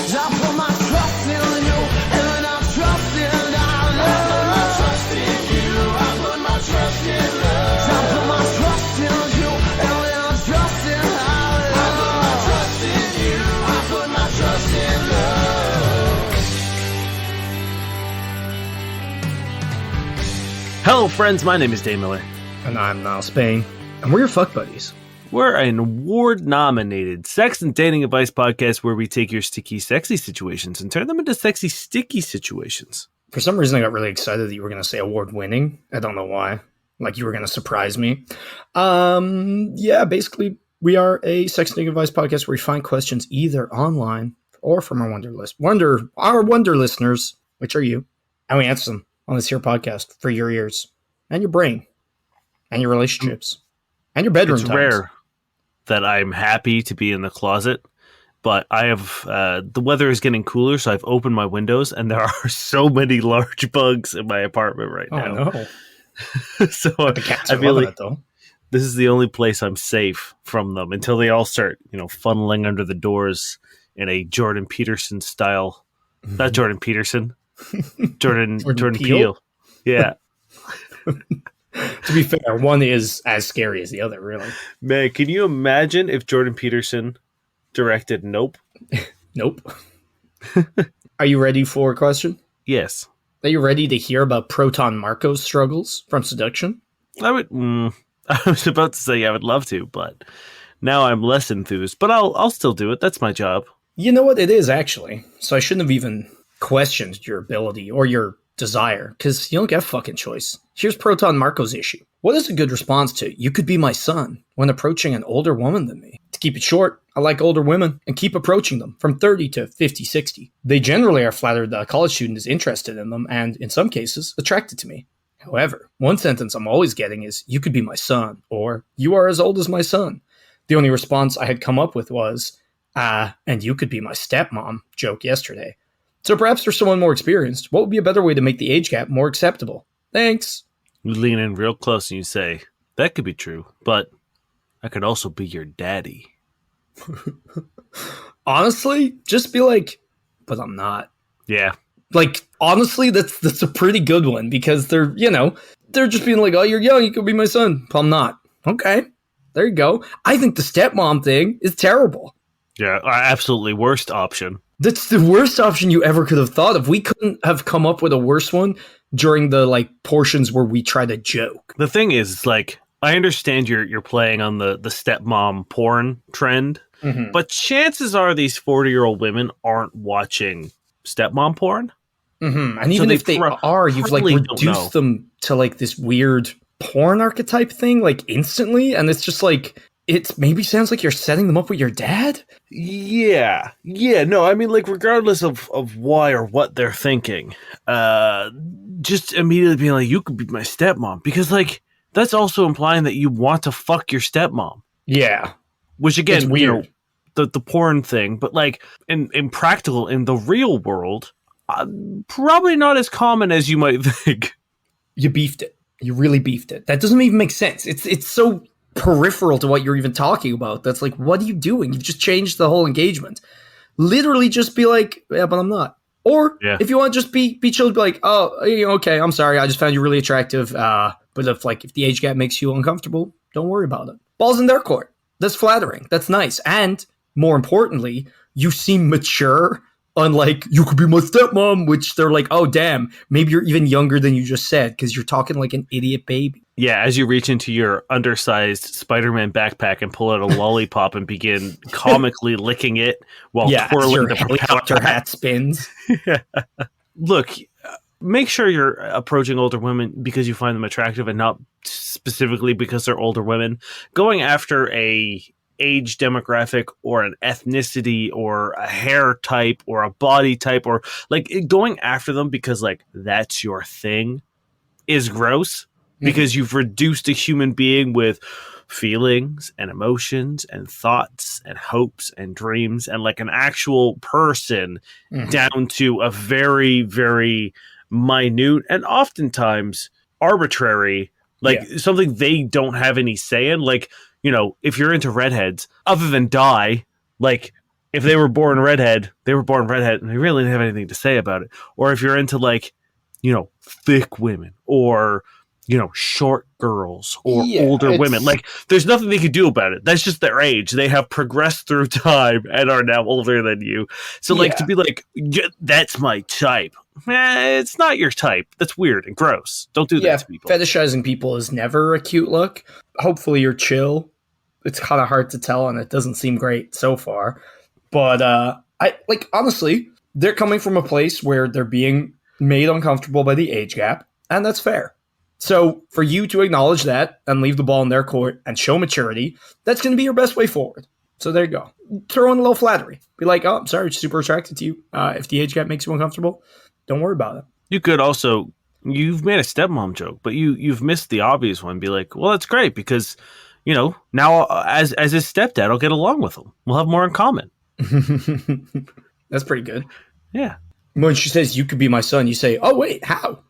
I put my trust in you, and I trust in love. I put my trust in you, I put my trust in love. I put my trust in you, and I trust in love. I put my trust in you, I put my trust in love. Hello friends, my name is Dave Miller. And I'm Niles Payne. And we're your fuck buddies. We're an award-nominated sex and dating advice podcast where we take your sticky, sexy situations and turn them into sexy, sticky situations. For some reason, I got really excited that you were going to say award-winning. I don't know why. Like you were going to surprise me. Yeah, basically, we are a sex and dating advice podcast where we find questions either online or from our wonder listeners, which are you, and we answer them on this here podcast for your ears and your brain and your relationships and your bedroom It's times. rare that I'm happy to be in the closet, but I have the weather is getting cooler, so I've opened my windows, and there are so many large bugs in my apartment right now. Oh, no. So The cats I are feel loving like it, though. this is the only place I'm safe from them until they all start, funneling under the doors in a Jordan Peterson style. Not Jordan Peterson. Jordan Peele. Yeah. To be fair, one is as scary as the other, really. Man, can you imagine if Jordan Peterson directed Nope? Nope. Are you ready for a question? Yes. Are you ready to hear about Proton Marco's struggles from seduction? I was about to say I would love to, but now I'm less enthused. But I'll still do it. That's my job. You know what it is, actually. So I shouldn't have even questioned your ability or your desire, because you don't get a fucking choice. Here's Proton Marco's issue. What is a good response to "you could be my son" when approaching an older woman than me? To keep it short, I like older women and keep approaching them from 30 to 50, 60. They generally are flattered that a college student is interested in them and, in some cases, attracted to me. However, one sentence I'm always getting is "you could be my son" or "you are as old as my son." The only response I had come up with was "and you could be my stepmom" joke yesterday. So perhaps for someone more experienced, what would be a better way to make the age gap more acceptable? Thanks. You lean in real close and you say, that could be true, but I could also be your daddy. Honestly, just be like, but I'm not. Yeah. Like, honestly, that's a pretty good one because they're just being like, oh, you're young, you could be my son. But I'm not. Okay. There you go. I think the stepmom thing is terrible. Yeah, absolutely worst option. That's the worst option you ever could have thought of. We couldn't have come up with a worse one during the portions where we try to joke. The thing is, I understand you're playing on the stepmom porn trend, but chances are these 40-year-old women aren't watching stepmom porn. Mm-hmm. And even if they are, you've reduced them to this weird porn archetype thing instantly, and it's just it maybe sounds like you're setting them up with your dad? Yeah. No, I mean, regardless of why or what they're thinking, just immediately being like, you could be my stepmom. Because, that's also implying that you want to fuck your stepmom. Yeah. Which, again, it's weird. The porn thing. But, in practical, in the real world, probably not as common as you might think. You beefed it. You really beefed it. That doesn't even make sense. It's so peripheral to what you're even talking about. That's what are you doing? You've just changed the whole engagement. Literally just be like, yeah, but I'm not. Or if you want to just be chill, be like, oh, okay, I'm sorry, I just found you really attractive. But if the age gap makes you uncomfortable, don't worry about it. Ball's in their court. That's flattering. That's nice. And more importantly, you seem mature. Unlike, you could be my stepmom, which they're like, oh, damn, maybe you're even younger than you just said because you're talking like an idiot baby. Yeah, as you reach into your undersized Spider-Man backpack and pull out a lollipop and begin comically licking it while twirling the helicopter hat spins. Yeah. Look, make sure you're approaching older women because you find them attractive and not specifically because they're older women. Going after a age demographic or an ethnicity or a hair type or a body type or going after them because that's your thing is gross because you've reduced a human being with feelings and emotions and thoughts and hopes and dreams and an actual person down to a very, very minute and oftentimes arbitrary, something they don't have any say in. If you're into redheads, other than dye, If they were born redhead, they were born redhead, and they really didn't have anything to say about it. Or if you're into like, thick women, or short girls, or Yeah, older it's- women, like there's nothing they can do about it. That's just their age. They have progressed through time and are now older than you. So like to be like, yeah, that's my type. It's not your type. That's weird and gross. Don't do that to people. Fetishizing people is never a cute look. Hopefully you're chill. It's kind of hard to tell, and it doesn't seem great so far. But honestly, they're coming from a place where they're being made uncomfortable by the age gap, and that's fair. So for you to acknowledge that and leave the ball in their court and show maturity, that's going to be your best way forward. So there you go. Throw in a little flattery. Be like, oh, I'm sorry, super attracted to you. If the age gap makes you uncomfortable, don't worry about it. You could also, you've made a stepmom joke, but you've missed the obvious one. Be like, well, that's great because, now as his stepdad, I'll get along with him. We'll have more in common. That's pretty good. Yeah. When she says, you could be my son, you say, oh, wait, how?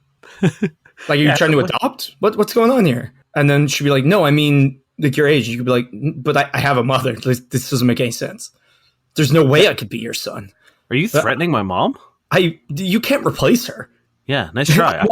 Like, are you trying to adopt? What's going on here? And then she'd be like, no, I mean, like your age. You could be like, but I have a mother. This doesn't make any sense. There's no way I could be your son. Are you threatening my mom? You can't replace her. Yeah, nice try.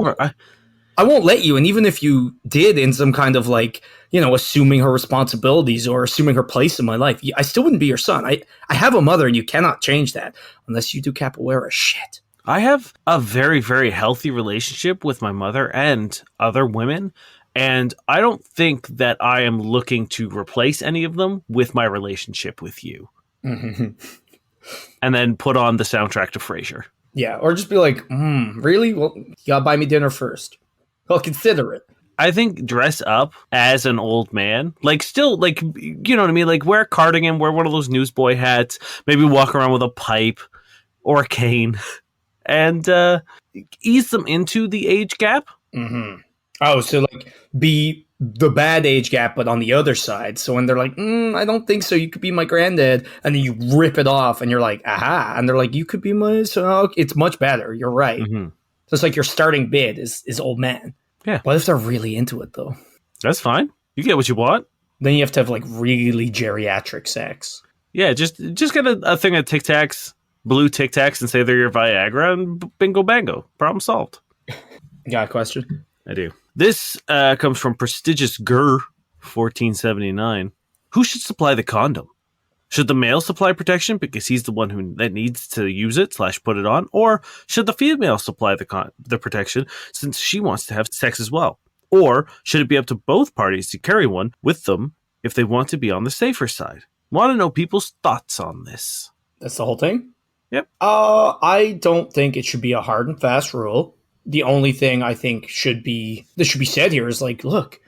I won't let you. And even if you did in some kind of like, assuming her responsibilities or assuming her place in my life, I still wouldn't be your son. I have a mother and you cannot change that unless you do capoeira shit. I have a very, very healthy relationship with my mother and other women, and I don't think that I am looking to replace any of them with my relationship with you. Mm-hmm. And then put on the soundtrack to Frasier. Yeah, or just be like, really? Well, you gotta buy me dinner first. I'll consider it. I think dress up as an old man, like still, like, you know what I mean? Like wear a cardigan, wear one of those newsboy hats, maybe walk around with a pipe or a cane. And ease them into the age gap. Mm-hmm. Oh, so like be the bad age gap, but on the other side. So when they're like, I don't think so. You could be my granddad. And then you rip it off and you're like, aha. And they're like, you could be my son. It's much better. You're right. Mm-hmm. So it's like your starting bid is old man. Yeah. What if they're really into it though? That's fine. You get what you want. Then you have to have like really geriatric sex. Yeah, just get a thing of Tic Tacs, blue Tic Tacs, and say they're your Viagra, and bingo bango. Problem solved. You got a question? I do. This comes from prestigious Gurr 1479. Who should supply the condom? Should the male supply protection because he's the one that needs to use it / put it on? Or should the female supply the protection since she wants to have sex as well? Or should it be up to both parties to carry one with them if they want to be on the safer side? Want to know people's thoughts on this. That's the whole thing? Yep. I don't think it should be a hard and fast rule. The only thing I think should be said here is like, look,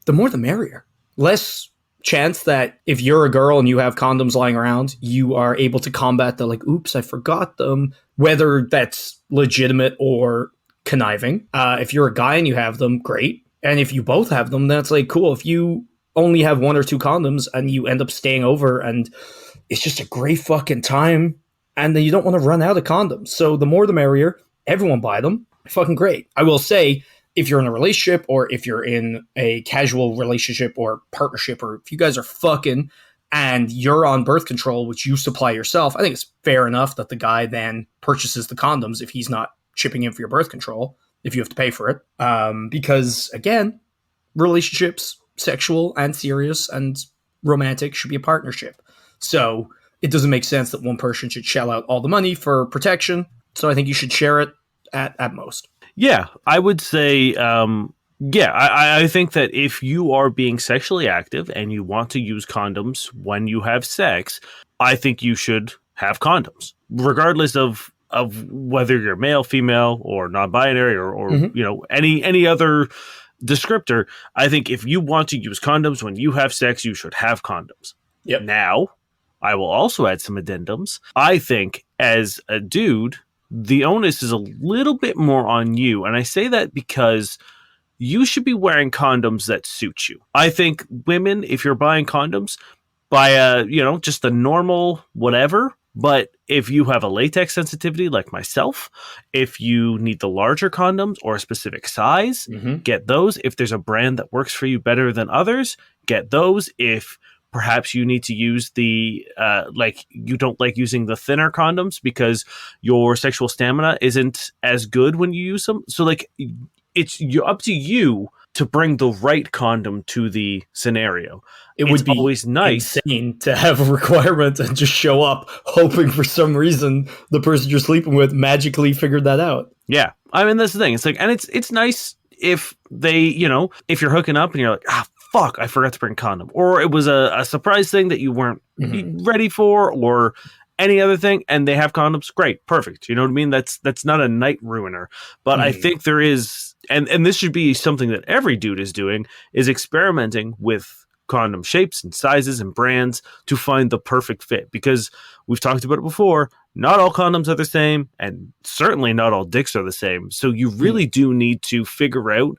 the more the merrier. Less chance that if you're a girl and you have condoms lying around, you are able to combat the like, oops, I forgot them, whether that's legitimate or conniving. If you're a guy and you have them, great. And if you both have them, that's like, cool. If you only have 1 or 2 condoms and you end up staying over and it's just a great fucking time, and then you don't want to run out of condoms. So the more the merrier. Everyone buy them. Fucking great. I will say, if you're in a relationship or if you're in a casual relationship or partnership, or if you guys are fucking and you're on birth control, which you supply yourself, I think it's fair enough that the guy then purchases the condoms if he's not chipping in for your birth control, if you have to pay for it. Because again, relationships, sexual and serious and romantic, should be a partnership. So it doesn't make sense that one person should shell out all the money for protection. So I think you should share it at most. Yeah, I would say, I think that if you are being sexually active and you want to use condoms when you have sex, I think you should have condoms, regardless of whether you're male, female, or non-binary, or any other descriptor. I think if you want to use condoms when you have sex, you should have condoms. Yep. Now, I will also add some addendums. I think as a dude, the onus is a little bit more on you. And I say that because you should be wearing condoms that suit you. I think women, if you're buying condoms, buy just a normal whatever. But if you have a latex sensitivity like myself, if you need the larger condoms or a specific size, get those. If there's a brand that works for you better than others, get those. If perhaps you need to use the like you don't like using the thinner condoms because your sexual stamina isn't as good when you use them. So like it's up to you to bring the right condom to the scenario. It It's would be always nice. insane to have a requirement and just show up hoping for some reason the person you're sleeping with magically figured that out. Yeah. I mean, that's the thing. It's like, and it's nice if they, if you're hooking up and you're like, fuck, I forgot to bring a condom. Or it was a surprise thing that you weren't ready for, or any other thing, and they have condoms. Great. Perfect. You know what I mean? That's not a night ruiner. But I think there is, and this should be something that every dude is doing, is experimenting with condom shapes and sizes and brands to find the perfect fit, because we've talked about it before, not all condoms are the same, and certainly not all dicks are the same. So you really do need to figure out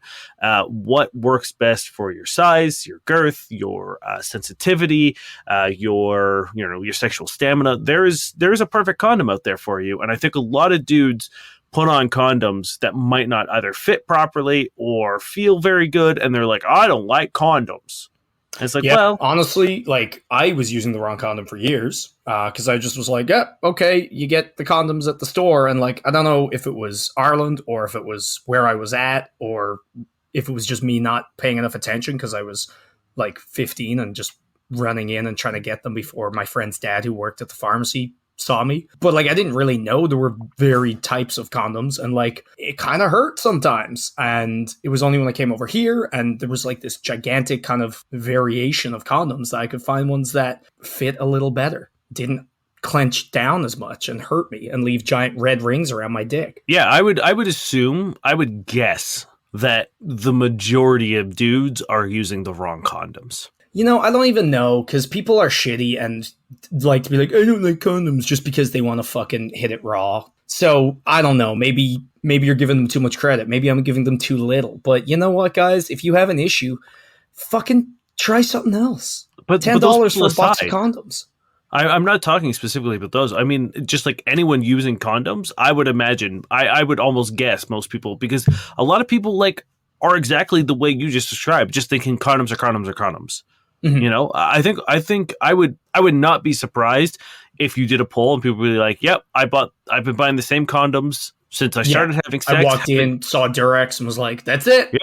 what works best for your size, your girth, your sensitivity, your sexual stamina. There is a perfect condom out there for you, and I think a lot of dudes put on condoms that might not either fit properly or feel very good, and they're like, I don't like condoms. And it's like, well, honestly, like I was using the wrong condom for years because I just was like, yeah, okay, you get the condoms at the store, and like I don't know if it was Ireland or if it was where I was at or if it was just me not paying enough attention because I was like 15 and just running in and trying to get them before my friend's dad who worked at the pharmacy saw me. But like I didn't really know there were varied types of condoms, and like it kind of hurt sometimes. And it was only when I came over here and there was like this gigantic kind of variation of condoms that I could find ones that fit a little better, didn't clench down as much and hurt me and leave giant red rings around my dick. Yeah, I would guess that the majority of dudes are using the wrong condoms. You know, I don't even know, because people are shitty and like to be like, I don't like condoms just because they want to fucking hit it raw. So I don't know. Maybe you're giving them too much credit. Maybe I'm giving them too little. But you know what, guys? If you have an issue, fucking try something else. But $10 for a box of condoms. I'm not talking specifically about those. I mean, just like anyone using condoms, I would imagine, I would almost guess most people, because a lot of people like are exactly the way you just described, just thinking condoms are condoms are condoms. Mm-hmm. You know, I think I would not be surprised if you did a poll and people would be like, "Yep, I've been buying the same condoms since I started having sex." I walked in, saw Durex, and was like, "That's it."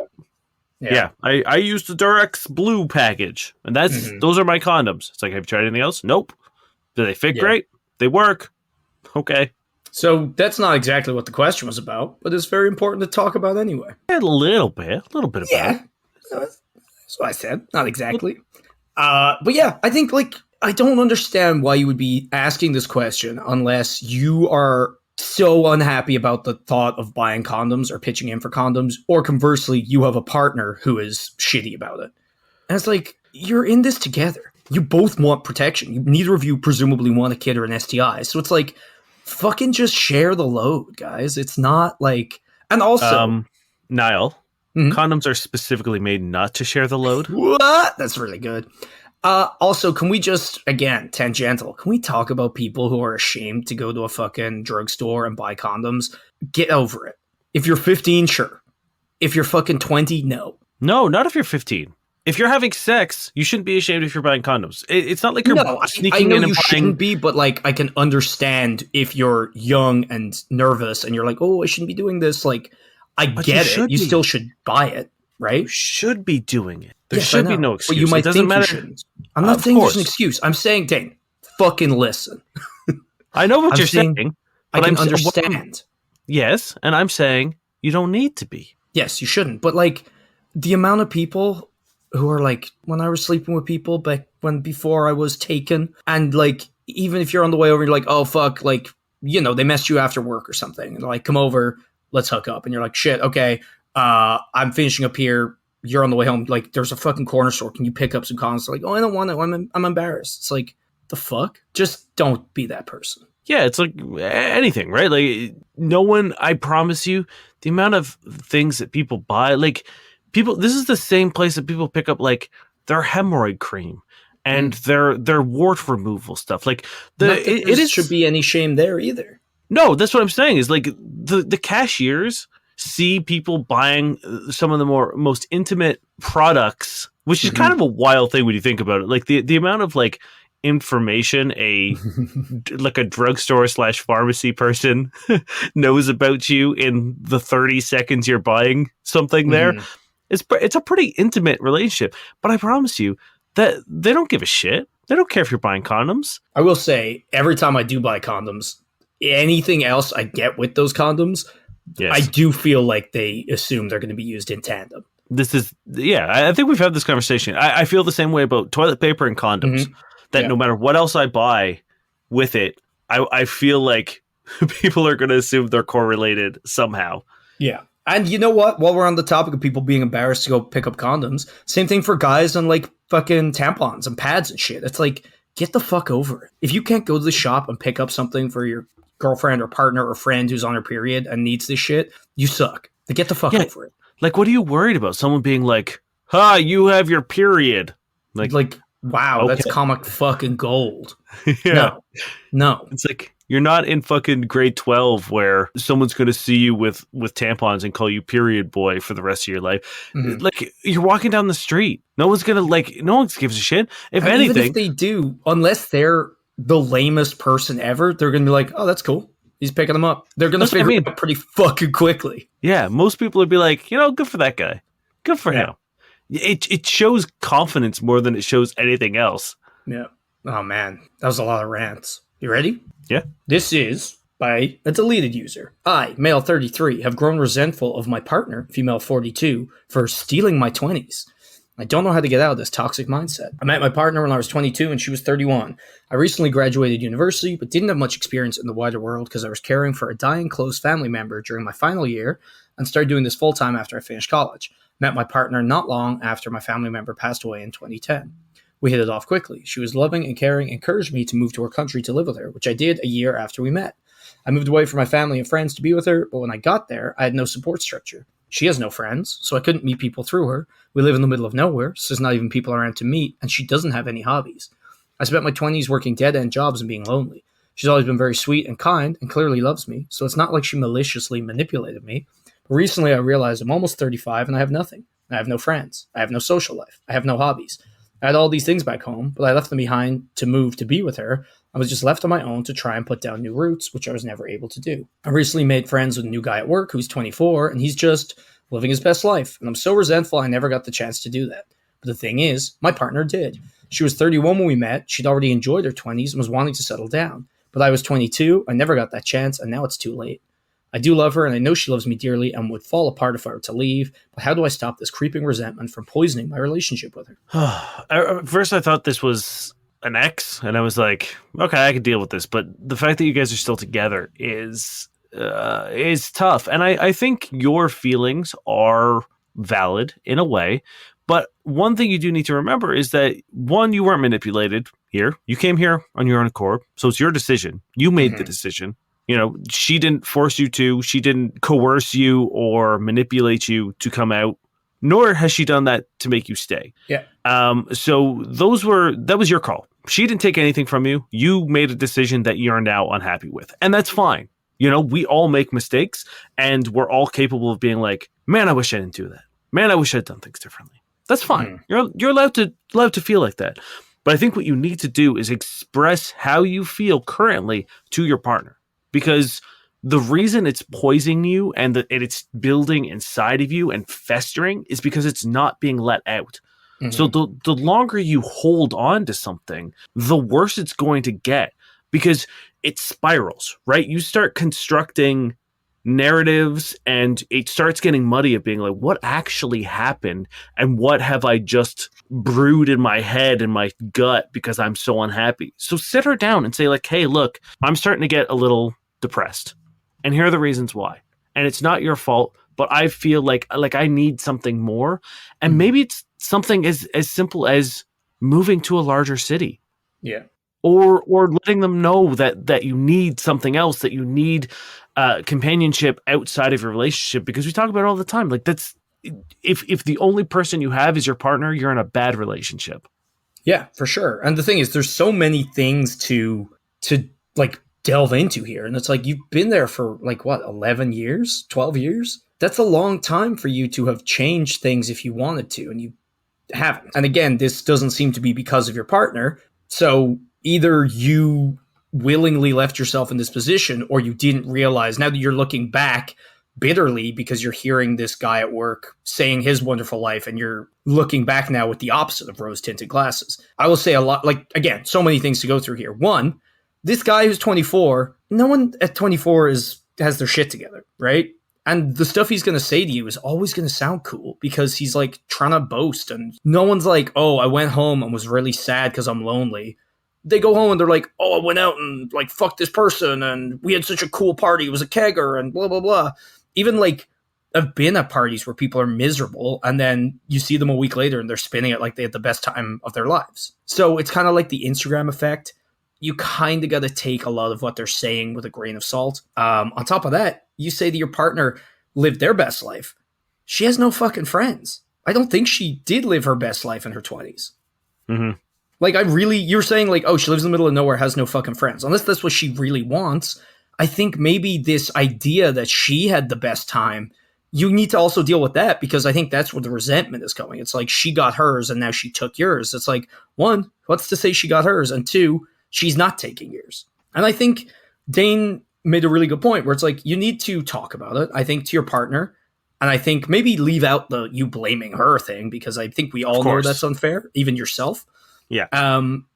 Yeah. I used the Durex Blue package, and those are my condoms. It's like, have you tried anything else? Nope. Do they fit great? They work. Okay. So that's not exactly what the question was about, but it's very important to talk about anyway. A little bit about it. Yeah, that's what I said. Not exactly. But yeah, I think like I don't understand why you would be asking this question unless you are so unhappy about the thought of buying condoms or pitching in for condoms, or conversely, you have a partner who is shitty about it. And it's like, you're in this together. You both want protection. Neither of you presumably want a kid or an STI. So it's like, fucking just share the load, guys. It's not like, and also, Niall. Condoms are specifically made not to share the load. What? That's really good. Also, can we just, again, tangential, can we talk about people who are ashamed to go to a fucking drugstore and buy condoms? Get over it. If you're 15, sure. If you're fucking 20, no. No, not if you're 15. If you're having sex, you shouldn't be ashamed if you're buying condoms. It's not like you're sneaking in and you shouldn't be, but like I can understand if you're young and nervous and you're like, oh, I shouldn't be doing this. Like, I get it. You still should buy it, right? You should be doing it. There should be no excuse. But you might think matter. You shouldn't. I'm not saying there's an excuse. I'm saying, Dane, fucking listen. I know what you're saying. I can understand. Yes, and I'm saying you don't need to be. Yes, you shouldn't. But like the amount of people who are like, when I was sleeping with people before I was taken, and like even if you're on the way over, you're like, oh fuck, like, you know, they messed you after work or something, and they're like, come over, let's hook up. And you're like, shit, okay, I'm finishing up here. You're on the way home. Like, there's a fucking corner store. Can you pick up some condoms? Like, oh, I don't want it. I'm embarrassed. It's like, the fuck? Just don't be that person. Yeah, it's like anything, right? Like, no one, I promise you, the amount of things that people buy, like, people, this is the same place that people pick up, like, their hemorrhoid cream and their wart removal stuff. Like, it should be any shame there either. No, that's what I'm saying is like the cashiers see people buying some of the most intimate products which is kind of a wild thing when you think about it. Like the amount of like information like a drugstore / pharmacy person knows about you in the 30 seconds you're buying something there. It's a pretty intimate relationship, but I promise you that they don't give a shit. They don't care if you're buying condoms. I will say, every time I do buy condoms, anything else I get with those condoms, I do feel like they assume they're going to be used in tandem. I think we've had this conversation. I feel the same way about toilet paper and condoms, that no matter what else I buy with it, I feel like people are going to assume they're correlated somehow. Yeah. And you know what? While we're on the topic of people being embarrassed to go pick up condoms, same thing for guys on like fucking tampons and pads and shit. It's like, get the fuck over it. If you can't go to the shop and pick up something for your girlfriend or partner or friend who's on her period and needs this shit, you suck. Like, get the fuck over it. Like, what are you worried about? Someone being like, "Ha, you have your period." Like wow, that's comic fucking gold. Yeah. No. It's like, you're not in fucking grade 12 where someone's going to see you with tampons and call you period boy for the rest of your life. Like, you're walking down the street. No one gives a shit. If anything, even if they do, unless they're the lamest person ever, they're going to be like, "Oh, that's cool. He's picking them up." They're going to figure it out pretty fucking quickly. Yeah, most people would be like, good for that guy. Good for him. It shows confidence more than it shows anything else. Yeah. Oh, man. That was a lot of rants. You ready? Yeah. This is by a deleted user. I, male 33, have grown resentful of my partner, female 42, for stealing my 20s. I don't know how to get out of this toxic mindset. I met my partner when I was 22 and she was 31. I recently graduated university, but didn't have much experience in the wider world because I was caring for a dying close family member during my final year and started doing this full-time after I finished college. Met my partner not long after my family member passed away in 2010. We hit it off quickly. She was loving and caring, encouraged me to move to her country to live with her, which I did a year after we met. I moved away from my family and friends to be with her, but when I got there, I had no support structure. She has no friends, so I couldn't meet people through her. We live in the middle of nowhere, so there's not even people around to meet, and she doesn't have any hobbies. I spent my 20s working dead-end jobs and being lonely. She's always been very sweet and kind and clearly loves me, so it's not like she maliciously manipulated me. But recently I realized I'm almost 35 and I have nothing. I have no friends. I have no social life. I have no hobbies. I had all these things back home, but I left them behind to move to be with her. I was just left on my own to try and put down new roots, which I was never able to do. I recently made friends with a new guy at work who's 24, and he's just living his best life. And I'm so resentful I never got the chance to do that. But the thing is, my partner did. She was 31 when we met. She'd already enjoyed her 20s and was wanting to settle down. But I was 22. I never got that chance, and now it's too late. I do love her, and I know she loves me dearly and would fall apart if I were to leave. But how do I stop this creeping resentment from poisoning my relationship with her? At first, I thought this was an ex, and I was like, okay, I could deal with this. But the fact that you guys are still together is tough. And I think your feelings are valid in a way. But one thing you do need to remember is that, one, you weren't manipulated here. You came here on your own accord. So it's your decision. You made the decision. She didn't force you to. She didn't coerce you or manipulate you to come out, nor has she done that to make you stay. Yeah. So that was your call. She didn't take anything from you. You made a decision that you're now unhappy with. And that's fine. We all make mistakes, and we're all capable of being like, man, I wish I didn't do that. Man, I wish I'd done things differently. That's fine. You're allowed to feel like that. But I think what you need to do is express how you feel currently to your partner. Because the reason it's poisoning you and it's building inside of you and festering is because it's not being let out. So the longer you hold on to something, the worse it's going to get, because it spirals, right? You start constructing narratives and it starts getting muddy of being like, what actually happened and what have I just brewed in my head and my gut because I'm so unhappy? So sit her down and say like, hey, look, I'm starting to get a little depressed, and here are the reasons why, and it's not your fault, but I feel like I need something more, and maybe it's something as simple as moving to a larger city, or letting them know that you need something else, that you need companionship outside of your relationship, because we talk about it all the time. Like, that's if the only person you have is your partner, you're in a bad relationship. Yeah, for sure. And the thing is, there's so many things to like delve into here, and it's like, you've been there for like what, 11 years, 12 years? That's a long time for you to have changed things if you wanted to, and you haven't. And again, this doesn't seem to be because of your partner. So either you willingly left yourself in this position or you didn't realize, now that you're looking back bitterly because you're hearing this guy at work saying his wonderful life and you're looking back now with the opposite of rose tinted glasses. I will say a lot, like, again, so many things to go through here. One, this guy who's 24, no one at 24 has their shit together, right? And the stuff he's going to say to you is always going to sound cool because he's like trying to boast. And no one's like, oh, I went home and was really sad because I'm lonely. They go home and they're like, oh, I went out and like fucked this person and we had such a cool party. It was a kegger and blah, blah, blah. Even like I've been at parties where people are miserable and then you see them a week later and they're spinning it like they had the best time of their lives. So it's kind of like the Instagram effect. You kind of got to take a lot of what they're saying with a grain of salt. On top of that, you say that your partner lived their best life. She has no fucking friends. I don't think she did live her best life in her 20s. Mm-hmm. Like, you're saying like, oh, she lives in the middle of nowhere, has no fucking friends. Unless that's what she really wants. I think maybe this idea that she had the best time, you need to also deal with that because I think that's where the resentment is going. It's like she got hers and now she took yours. It's like, one, what's to say she got hers? And two, she's not taking yours. And I think Dane made a really good point where it's like, you need to talk about it, I think, to your partner. And I think maybe leave out the you blaming her thing because I think we all know that's unfair, even yourself. Yeah.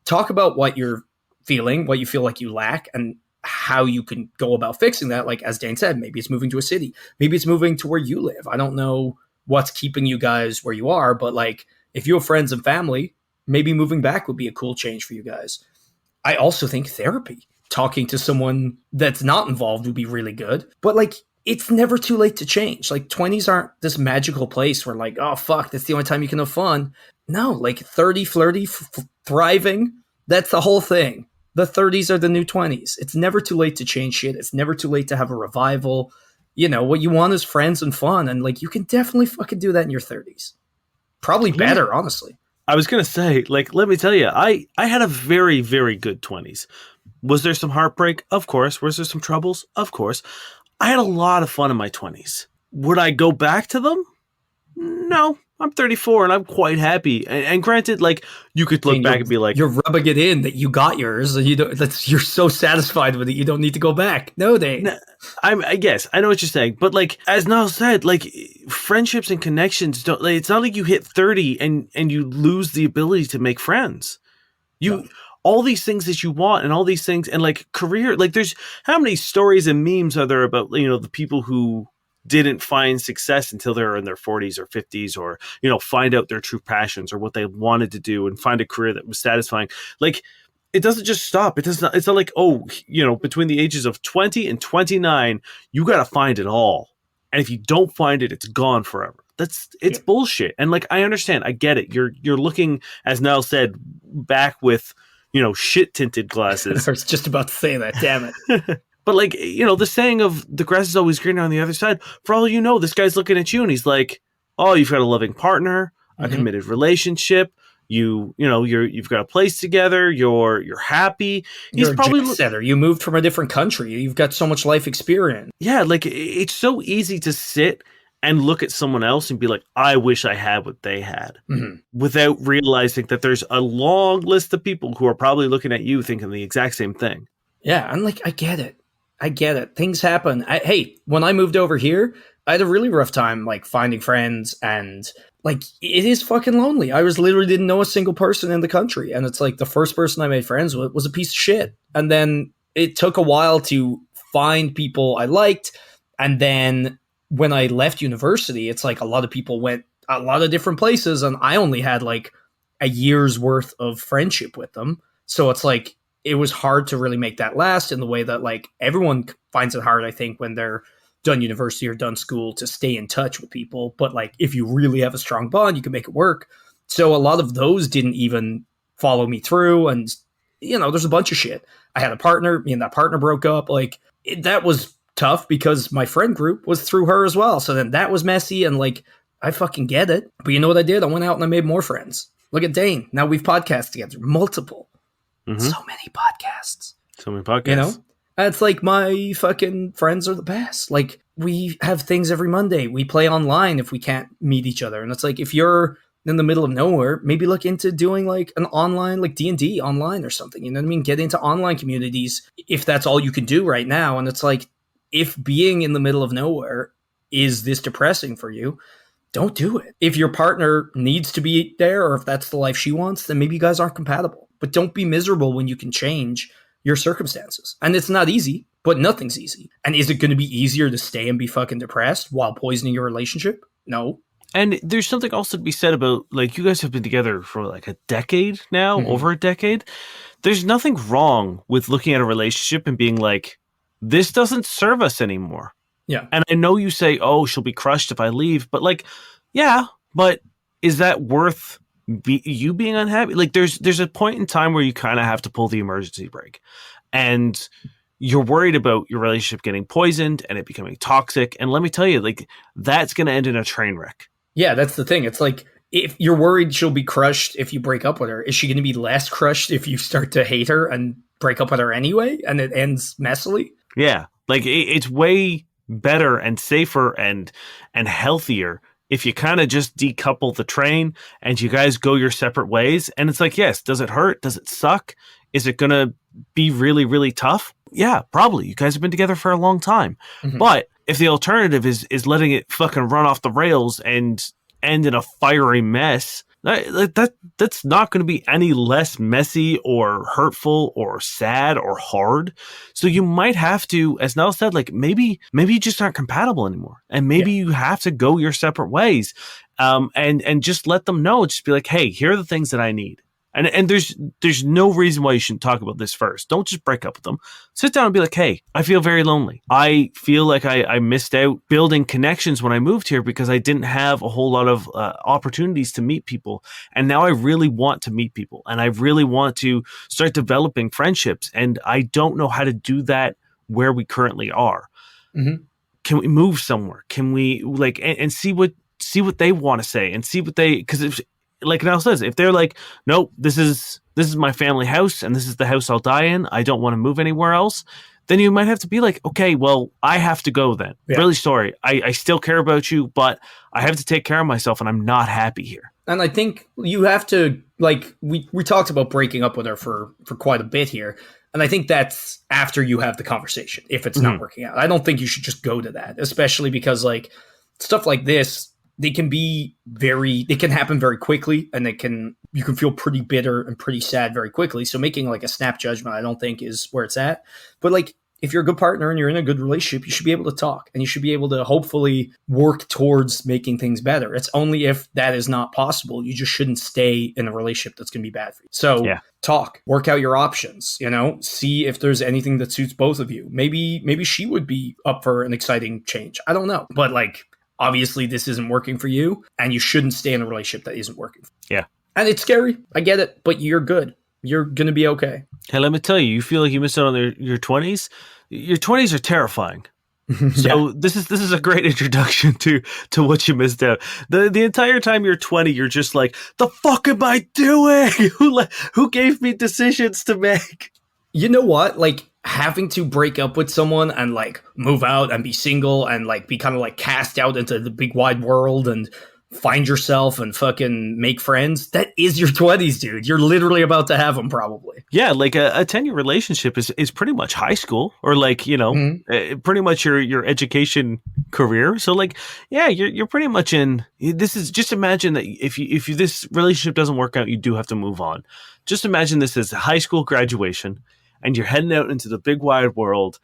Talk about what you're feeling, what you feel like you lack, and how you can go about fixing that. Like, as Dane said, maybe it's moving to a city. Maybe it's moving to where you live. I don't know what's keeping you guys where you are, but like, if you have friends and family, maybe moving back would be a cool change for you guys. I also think therapy, talking to someone that's not involved would be really good. But like, it's never too late to change. Like 20s aren't this magical place where like, oh fuck, that's the only time you can have fun. No, like 30, flirty, thriving, that's the whole thing. The 30s are the new 20s. It's never too late to change shit. It's never too late to have a revival. You know, what you want is friends and fun. And like, you can definitely fucking do that in your 30s. Probably better, honestly. I was going to say, like, let me tell you, I had a very, very good 20s. Was there some heartbreak? Of course. Was there some troubles? Of course. I had a lot of fun in my 20s. Would I go back to them? No. I'm 34 and I'm quite happy. And granted, like, you could look back and be like, you're rubbing it in that you got yours. And you're so satisfied with it. You don't need to go back. No, I guess I know what you're saying, but like, as Niall said, like, friendships and connections don't, like, it's not like you hit 30 and you lose the ability to make friends. All these things that you want and all these things and like career, like there's how many stories and memes are there about, you know, the people who didn't find success until they're in their 40s or 50s or, you know, find out their true passions or what they wanted to do and find a career that was satisfying. Like, it doesn't just stop. It's not like, oh, you know, between the ages of 20 and 29, you got to find it all. And if you don't find it, it's gone forever. It's bullshit. And like, I understand. I get it. You're looking, as Niall said, back with, you know, shit tinted glasses. I was just about to say that. Damn it. But like, you know, the saying of the grass is always greener on the other side, for all you know, this guy's looking at you and he's like, oh, you've got a loving partner, a committed relationship. You've got a place together. You're happy. You're probably a jet setter. You moved from a different country. You've got so much life experience. Yeah. Like, it's so easy to sit and look at someone else and be like, I wish I had what they had, without realizing that there's a long list of people who are probably looking at you thinking the exact same thing. Yeah. And like, I get it. Things happen. Hey, when I moved over here, I had a really rough time, like, finding friends, and like, it is fucking lonely. I literally didn't know a single person in the country. And it's like, the first person I made friends with was a piece of shit. And then it took a while to find people I liked. And then when I left university, it's like a lot of people went a lot of different places and I only had like a year's worth of friendship with them. So it's like, it was hard to really make that last in the way that like everyone finds it hard, I think, when they're done university or done school to stay in touch with people. But like, if you really have a strong bond, you can make it work. So a lot of those didn't even follow me through. And, you know, there's a bunch of shit. I had a partner, me and that partner broke up. Like, that was tough because my friend group was through her as well. So then that was messy and like, I fucking get it. But you know what I did? I went out and I made more friends. Look at Dane. Now we've podcasted together. Multiple. So many podcasts. You know? And it's like, my fucking friends are the best. Like, we have things every Monday. We play online if we can't meet each other. And it's like, if you're in the middle of nowhere, maybe look into doing like an online, like D&D online or something. You know what I mean? Get into online communities if that's all you can do right now. And it's like, if being in the middle of nowhere is this depressing for you, don't do it. If your partner needs to be there, or if that's the life she wants, then maybe you guys aren't compatible. But don't be miserable when you can change your circumstances. And it's not easy, but nothing's easy. And is it going to be easier to stay and be fucking depressed while poisoning your relationship? No. And there's something also to be said about, like, you guys have been together for like a decade now, over a decade. There's nothing wrong with looking at a relationship and being like, this doesn't serve us anymore. Yeah. And I know you say, oh, she'll be crushed if I leave. But like, yeah, but is that worth you being unhappy? Like, there's a point in time where you kind of have to pull the emergency brake. And you're worried about your relationship getting poisoned and it becoming toxic. And let me tell you, like, that's going to end in a train wreck. Yeah, that's the thing. It's like, if you're worried she'll be crushed if you break up with her, is she going to be less crushed if you start to hate her and break up with her anyway and it ends messily? Yeah, like it's way better and safer and healthier if you kind of just decouple the train and you guys go your separate ways. And it's like, yes, does it hurt? Does it suck? Is it going to be really, really tough? Yeah, probably. You guys have been together for a long time. But if the alternative is letting it fucking run off the rails and end in a fiery mess, that's not going to be any less messy or hurtful or sad or hard. So you might have to, as Nell said, like maybe you just aren't compatible anymore, and maybe you have to go your separate ways, and just let them know. Just be like, hey, here are the things that I need. And there's no reason why you shouldn't talk about this first. Don't just break up with them. Sit down and be like, hey, I feel very lonely. I feel like I missed out building connections when I moved here because I didn't have a whole lot of opportunities to meet people. And now I really want to meet people. And I really want to start developing friendships. And I don't know how to do that where we currently are. Can we move somewhere? Can we like and see what they want to say and see what they, because if, like Nell says, if they're like, nope, this is my family house and this is the house I'll die in, I don't want to move anywhere else, then you might have to be like, okay, well, I have to go then. Yeah. Really sorry. I still care about you, but I have to take care of myself and I'm not happy here. And I think you have to, like, we talked about breaking up with her for quite a bit here. And I think that's after you have the conversation, if it's not working out. I don't think you should just go to that, especially because, like, stuff like this, they can happen very quickly, and you can feel pretty bitter and pretty sad very quickly. So making like a snap judgment, I don't think is where it's at. But like, if you're a good partner and you're in a good relationship, you should be able to talk and you should be able to hopefully work towards making things better. It's only if that is not possible, you just shouldn't stay in a relationship that's going to be bad for you. So talk, work out your options, see if there's anything that suits both of you. Maybe she would be up for an exciting change. I don't know. But like, obviously this isn't working for you and you shouldn't stay in a relationship that isn't working for you. Yeah. And it's scary. I get it, but you're good. You're going to be okay. Hey, let me tell you feel like you missed out on your 20s. Your 20s are terrifying. So this is a great introduction to what you missed out. The entire time you're 20, you're just like, the fuck am I doing? Who gave me decisions to make? You know what? Like, having to break up with someone and like move out and be single and like be kind of like cast out into the big wide world and find yourself and fucking make friends, that is your 20s, dude. You're literally about to have them probably. Yeah, like a 10-year relationship is pretty much high school, or like, pretty much your education career. So like, yeah, you're pretty much in, this is, just imagine that if this relationship doesn't work out, you do have to move on. Just imagine this as high school graduation and you're heading out into the big wide world,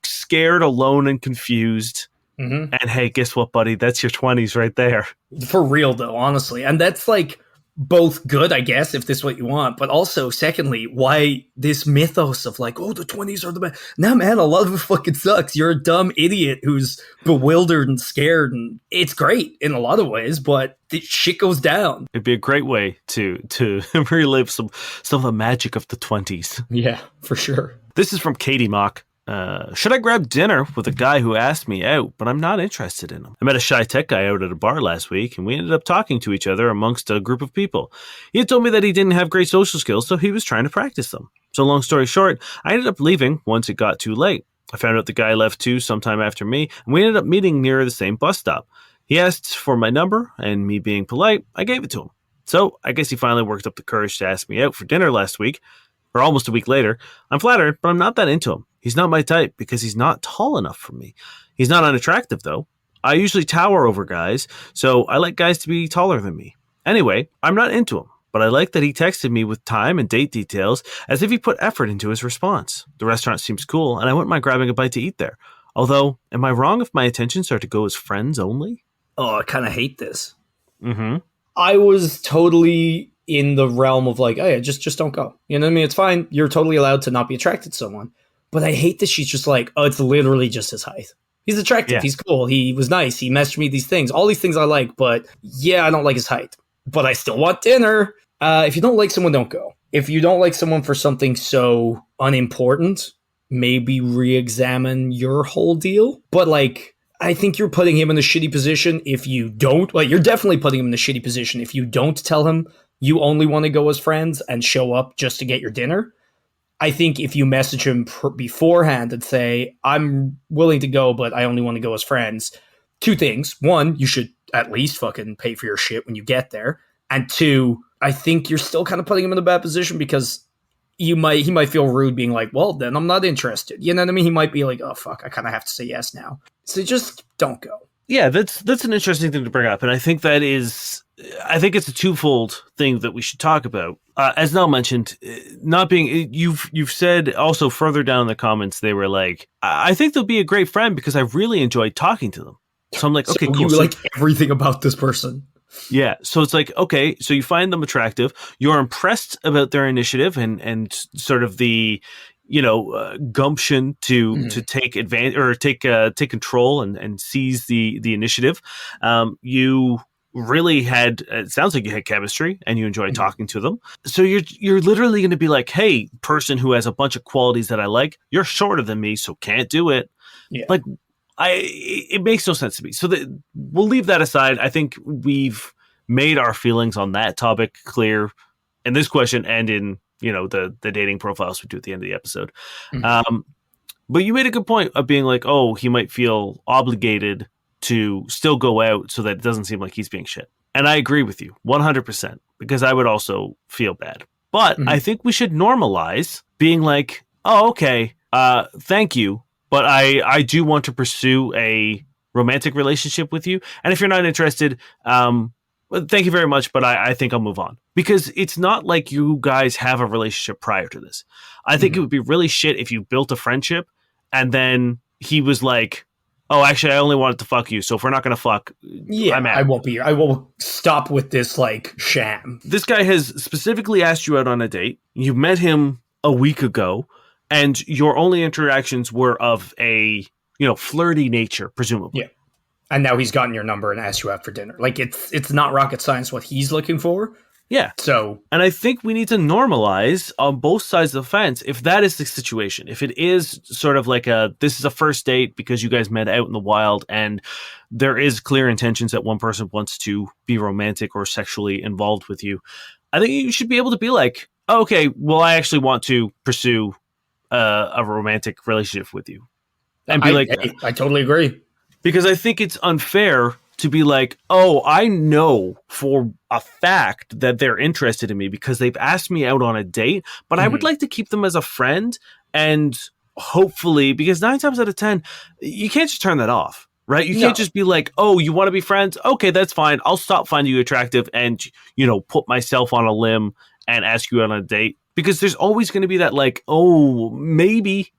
scared, alone, and confused. And hey, guess what, buddy? That's your 20s right there. For real, though, honestly. And that's like both good, I guess, if this is what you want. But also, secondly, why this mythos of like, oh, the 20s are the best. Nah, man, a lot of it fucking sucks. You're a dumb idiot who's bewildered and scared. And it's great in a lot of ways, but the shit goes down. It'd be a great way to relive some of the magic of the 20s. Yeah, for sure. This is from Katie Mock. Should I grab dinner with a guy who asked me out, but I'm not interested in him? I met a shy tech guy out at a bar last week, and we ended up talking to each other amongst a group of people. He had told me that he didn't have great social skills, so he was trying to practice them. So long story short, I ended up leaving once it got too late. I found out the guy left too sometime after me, and we ended up meeting near the same bus stop. He asked for my number, and me being polite, I gave it to him. So I guess he finally worked up the courage to ask me out for dinner last week, or almost a week later. I'm flattered, but I'm not that into him. He's not my type because he's not tall enough for me. He's not unattractive, though. I usually tower over guys, so I like guys to be taller than me. Anyway, I'm not into him, but I like that he texted me with time and date details as if he put effort into his response. The restaurant seems cool, and I wouldn't mind grabbing a bite to eat there. Although, am I wrong if my intentions are to go as friends only? Oh, I kind of hate this. Mm-hmm. I was totally in the realm of like, oh yeah, just don't go. You know what I mean? It's fine. You're totally allowed to not be attracted to someone. But I hate that she's just like, oh, it's literally just his height. He's attractive. Yeah. He's cool. He was nice. He messaged me these things. All these things I like. But yeah, I don't like his height. But I still want dinner. If you don't like someone, don't go. If you don't like someone for something so unimportant, maybe re-examine your whole deal. But like, I think you're putting him in a shitty position if you don't. Like, you're definitely putting him in a shitty position if you don't tell him you only want to go as friends and show up just to get your dinner. I think if you message him beforehand and say, I'm willing to go, but I only want to go as friends, two things. One, you should at least fucking pay for your shit when you get there. And two, I think you're still kind of putting him in a bad position because he might feel rude being like, well, then I'm not interested. You know what I mean? He might be like, oh, fuck, I kind of have to say yes now. So just don't go. Yeah, that's an interesting thing to bring up. And I think it's a twofold thing that we should talk about. As Nell mentioned, not being, you've said also further down in the comments, they were like, I think they'll be a great friend because I really enjoyed talking to them. So I'm like, okay, so cool. You like everything about this person. Yeah. So it's like, okay, so you find them attractive. You're impressed about their initiative and sort of the, gumption to take advantage or take control and seize the initiative. You really it sounds like you had chemistry and you enjoyed talking to them. So you're literally going to be like, hey, person who has a bunch of qualities that I like, you're shorter than me, so can't do it. Yeah. Like, it makes no sense to me. So we'll leave that aside. I think we've made our feelings on that topic clear in this question and in, the dating profiles we do at the end of the episode. But you made a good point of being like, oh, he might feel obligated to still go out so that it doesn't seem like he's being shit. And I agree with you 100% because I would also feel bad. But I think we should normalize being like, oh, okay, thank you. But I do want to pursue a romantic relationship with you. And if you're not interested, thank you very much, but I think I'll move on. Because it's not like you guys have a relationship prior to this. I think it would be really shit if you built a friendship and then he was like, oh, actually, I only wanted to fuck you, so if we're not going to fuck, I'm out. I will stop with this, like, sham. This guy has specifically asked you out on a date. You met him a week ago, and your only interactions were of a, flirty nature, presumably. Yeah. And now he's gotten your number and asked you out for dinner. Like, it's not rocket science what he's looking for. Yeah. So, and I think we need to normalize on both sides of the fence if that is the situation. If it is sort of like this is a first date because you guys met out in the wild and there is clear intentions that one person wants to be romantic or sexually involved with you, I think you should be able to be like, oh, okay, well, I actually want to pursue a romantic relationship with you. And be I totally agree. Because I think it's unfair to be like, oh, I know for a fact that they're interested in me because they've asked me out on a date, but I would like to keep them as a friend and hopefully, because 9 times out of 10, you can't just turn that off, right? You can't just be like, oh, you want to be friends? Okay, that's fine. I'll stop finding you attractive and, put myself on a limb and ask you out on a date. Because there's always going to be that like, oh, maybe,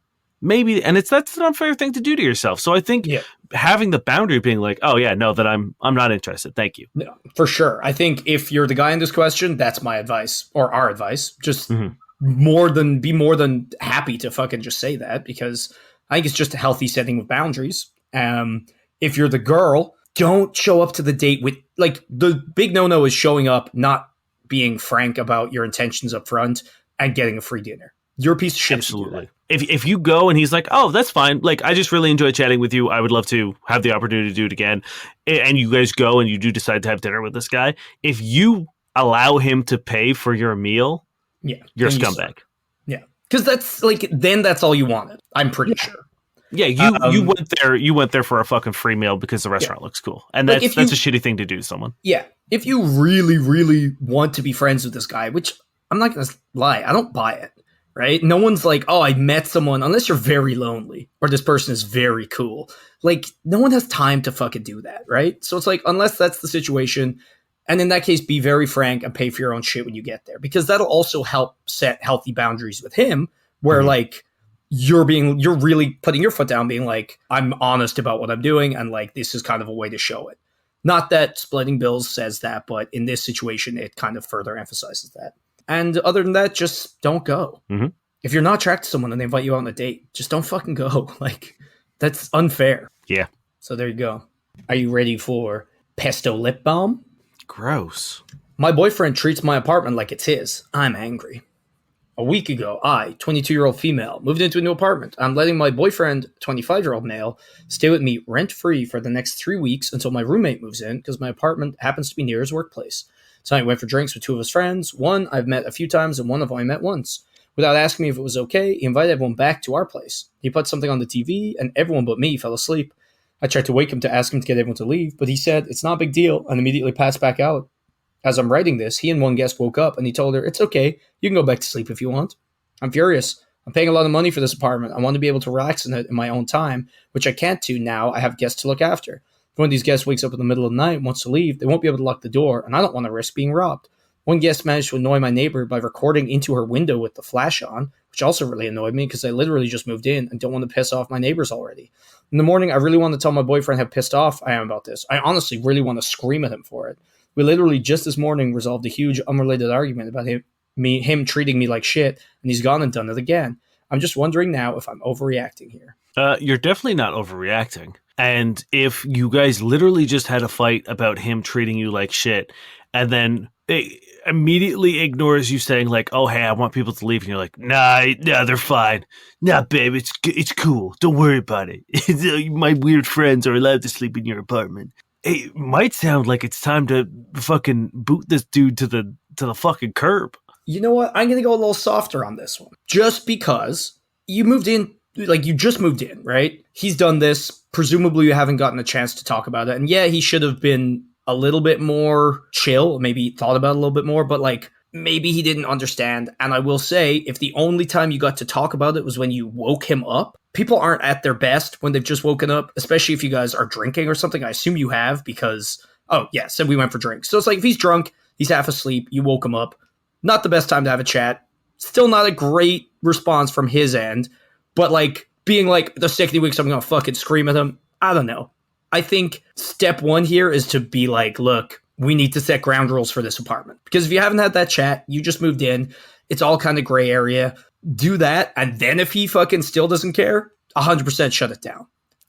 and that's an unfair thing to do to yourself. So I think having the boundary being like, oh yeah, no, that I'm not interested. Thank you. No, for sure. I think if you're the guy in this question, that's my advice or our advice. Just be more than happy to fucking just say that because I think it's just a healthy setting of boundaries. If you're the girl, don't show up to the date with like the big no-no is showing up, not being frank about your intentions up front and getting a free dinner. You're a piece of shit. Absolutely. If you go and he's like, oh, that's fine. Like, I just really enjoyed chatting with you. I would love to have the opportunity to do it again. And you guys go and you do decide to have dinner with this guy. If you allow him to pay for your meal, you're a scumbag. Yeah. Because that's like, then that's all you wanted. I'm pretty sure. Yeah, you went there. You went there for a fucking free meal because the restaurant looks cool, and Like, that's a shitty thing to do to someone. Yeah, if you really, really want to be friends with this guy, which I'm not going to lie, I don't buy it, right? No one's like, oh, I met someone, unless you're very lonely or this person is very cool. Like, no one has time to fucking do that, right? So it's like, unless that's the situation, and in that case, be very frank and pay for your own shit when you get there, because that'll also help set healthy boundaries with him, where like, you're really putting your foot down, being like, I'm honest about what I'm doing, and like, this is kind of a way to show it. Not that splitting bills says that, but in this situation, it kind of further emphasizes that. And other than that, just don't go. Mm-hmm. If you're not attracted to someone and they invite you out on a date, just don't fucking go. Like, that's unfair. Yeah. So there you go. Are you ready for pesto lip balm? Gross. My boyfriend treats my apartment like it's his. I'm angry. A week ago, I, 22-year-old female, moved into a new apartment. I'm letting my boyfriend, 25-year-old male, stay with me rent-free for the next 3 weeks until my roommate moves in, because my apartment happens to be near his workplace. Tonight, I went for drinks with two of his friends. One I've met a few times, and one I've only met once. Without asking me if it was okay, he invited everyone back to our place. He put something on the TV, and everyone but me fell asleep. I tried to wake him to ask him to get everyone to leave, but he said, it's not a big deal, and immediately passed back out. As I'm writing this, he and one guest woke up, and he told her, it's okay, you can go back to sleep if you want. I'm furious. I'm paying a lot of money for this apartment. I want to be able to relax in it in my own time, which I can't do now. I have guests to look after. If one of these guests wakes up in the middle of the night and wants to leave, they won't be able to lock the door, and I don't want to risk being robbed. One guest managed to annoy my neighbor by recording into her window with the flash on, which also really annoyed me because I literally just moved in and don't want to piss off my neighbors already. In the morning, I really want to tell my boyfriend how pissed off I am about this. I honestly really want to scream at him for it. We literally just this morning resolved a huge unrelated argument about him treating me like shit, and he's gone and done it again. I'm just wondering now if I'm overreacting here. You're definitely not overreacting. And if you guys literally just had a fight about him treating you like shit, and then it immediately ignores you saying like, oh, hey, I want people to leave, and you're like, nah, they're fine. Nah, babe, it's cool. Don't worry about it. My weird friends are allowed to sleep in your apartment. It might sound like it's time to fucking boot this dude to the fucking curb. You know what? I'm going to go a little softer on this one. Just because you moved in, like you just moved in, right? He's done this. Presumably you haven't gotten a chance to talk about it. And yeah, he should have been a little bit more chill, maybe thought about it a little bit more, but like maybe he didn't understand. And I will say, if the only time you got to talk about it was when you woke him up, people aren't at their best when they've just woken up, especially if you guys are drinking or something. I assume you have because, oh yeah, said we went for drinks. So it's like if he's drunk, he's half asleep, you woke him up. Not the best time to have a chat. Still not a great response from his end. But like being like the second weeks, I'm going to fucking scream at him. I don't know. I think step one here is to be like, look, we need to set ground rules for this apartment. Because if you haven't had that chat, you just moved in. It's all kind of gray area. Do that. And then if he fucking still doesn't care, 100% shut it down.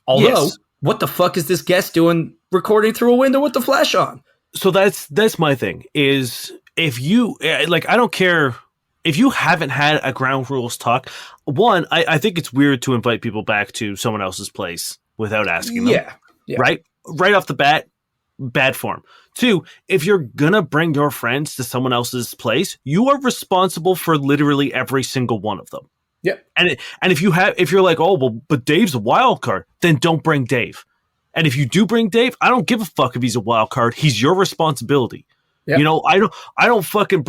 Although, What the fuck is this guest doing recording through a window with the flash on? So that's my thing is if you like, I don't care if you haven't had a ground rules talk. One, I think it's weird to invite people back to someone else's place without asking them. Yeah. Right off the bat, bad form. Two, if you're gonna bring your friends to someone else's place, you are responsible for literally every single one of them. Yeah. And if you're like, oh well, but Dave's a wild card, then don't bring Dave. And if you do bring Dave, I don't give a fuck if he's a wild card. He's your responsibility. Yep. You know, I don't fucking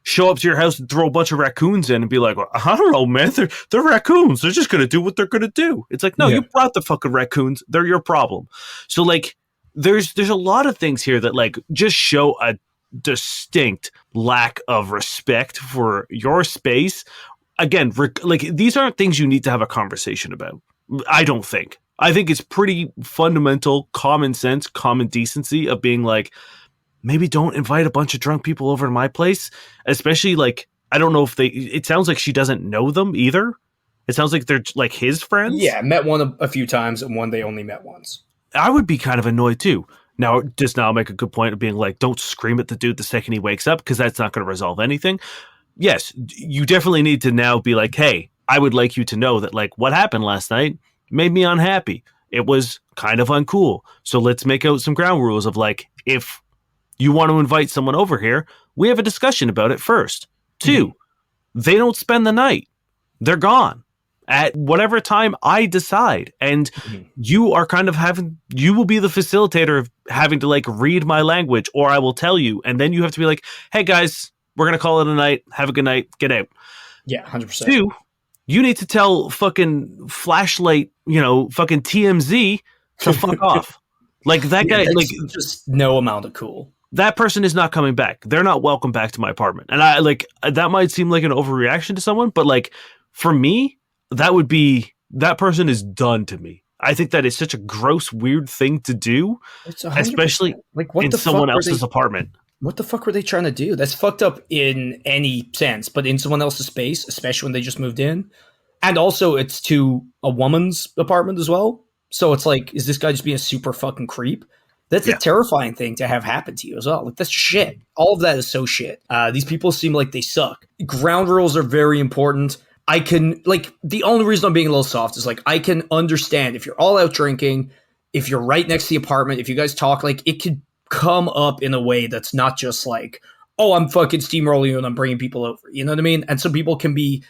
show up to your house and throw a bunch of raccoons in and be like, well, I don't know, man. They're raccoons. They're just gonna do what they're gonna do. It's like, no, You brought the fucking raccoons. They're your problem. So like, there's a lot of things here that like just show a distinct lack of respect for your space. Again, like these aren't things you need to have a conversation about. I don't think. I think it's pretty fundamental common sense, common decency of being like, maybe don't invite a bunch of drunk people over to my place, especially like, I don't know if it sounds like she doesn't know them either. It sounds like they're like his friends. Yeah, met one a few times and one they only met once. I would be kind of annoyed too. Now make a good point of being like, don't scream at the dude the second he wakes up because that's not going to resolve anything. Yes, you definitely need to now be like, hey, I would like you to know that like what happened last night made me unhappy. It was kind of uncool. So let's make out some ground rules of like, if you want to invite someone over here, we have a discussion about it first. Two, they don't spend the night. They're gone. at whatever time I decide. And you are kind of you will be the facilitator of having to like read my language, or I will tell you. And then you have to be like, hey guys, we're going to call it a night. Have a good night. Get out. Yeah, 100%. 2, you need to tell fucking Flashlight, fucking TMZ to fuck off. Like that guy, like just no amount of cool. That person is not coming back. They're not welcome back to my apartment. And I like that might seem like an overreaction to someone, but like for me, that person is done to me. I think that is such a gross, weird thing to do, especially like what in the someone fuck else's apartment. What the fuck were they trying to do? That's fucked up in any sense, but in someone else's space, especially when they just moved in. And also it's to a woman's apartment as well. So it's like, is this guy just being a super fucking creep? That's a terrifying thing to have happen to you as well. Like, that's shit. All of that is so shit. These people seem like they suck. Ground rules are very important. I can, like, the only reason I'm being a little soft is, like, I can understand if you're all out drinking, if you're right next to the apartment, if you guys talk, like, it could come up in a way that's not just like, oh, I'm fucking steamrolling you and I'm bringing people over. You know what I mean? And some people can be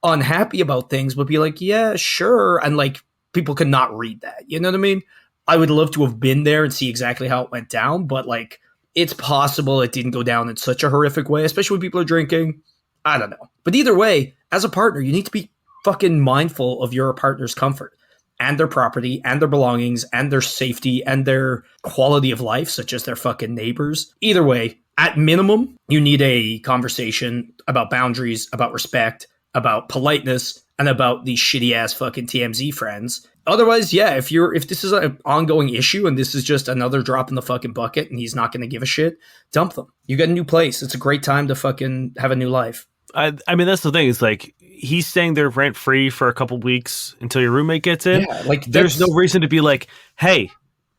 unhappy about things, but be like, yeah, sure. And, like, people can not read that. You know what I mean? I would love to have been there and see exactly how it went down, but like it's possible it didn't go down in such a horrific way, especially when people are drinking. I don't know. But either way, as a partner, you need to be fucking mindful of your partner's comfort and their property and their belongings and their safety and their quality of life, such as their fucking neighbors. Either way, at minimum, you need a conversation about boundaries, about respect, about politeness, and about these shitty ass fucking TMZ friends. Otherwise, yeah, if this is an ongoing issue and this is just another drop in the fucking bucket and he's not going to give a shit, dump them. You got a new place. It's a great time to fucking have a new life. I mean, that's the thing. It's like he's staying there rent free for a couple weeks until your roommate gets in. Yeah, like there's no reason to be like, hey,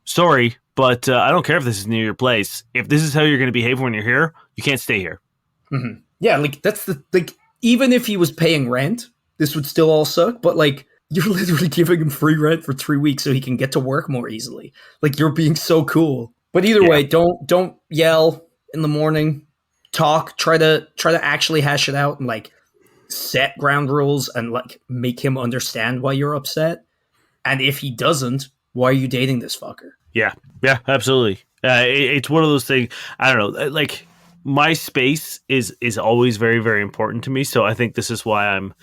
sorry, but I don't care if this is near your place. If this is how you're going to behave when you're here, you can't stay here. Mm-hmm. Yeah, like that's even if he was paying rent, this would still all suck. But like, you're literally giving him free rent for 3 weeks so he can get to work more easily. Like, you're being so cool. But either way, don't yell in the morning. Talk. Try to actually hash it out and like set ground rules and like make him understand why you're upset. And if he doesn't, why are you dating this fucker? Yeah, absolutely. It's one of those things. I don't know. Like, my space is always very, very important to me. So I think this is why I'm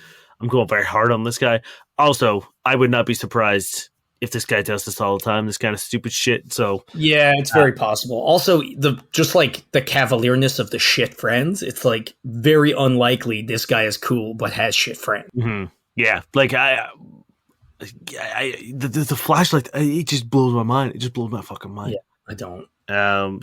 going very hard on this guy. Also, I would not be surprised if this guy does this all the time, this kind of stupid shit. So yeah, it's very possible. Also, just like the cavalierness of the shit friends, it's like very unlikely this guy is cool but has shit friends. Mm-hmm. Yeah, like the flashlight, it just blows my mind. It just blows my fucking mind. Yeah, I don't.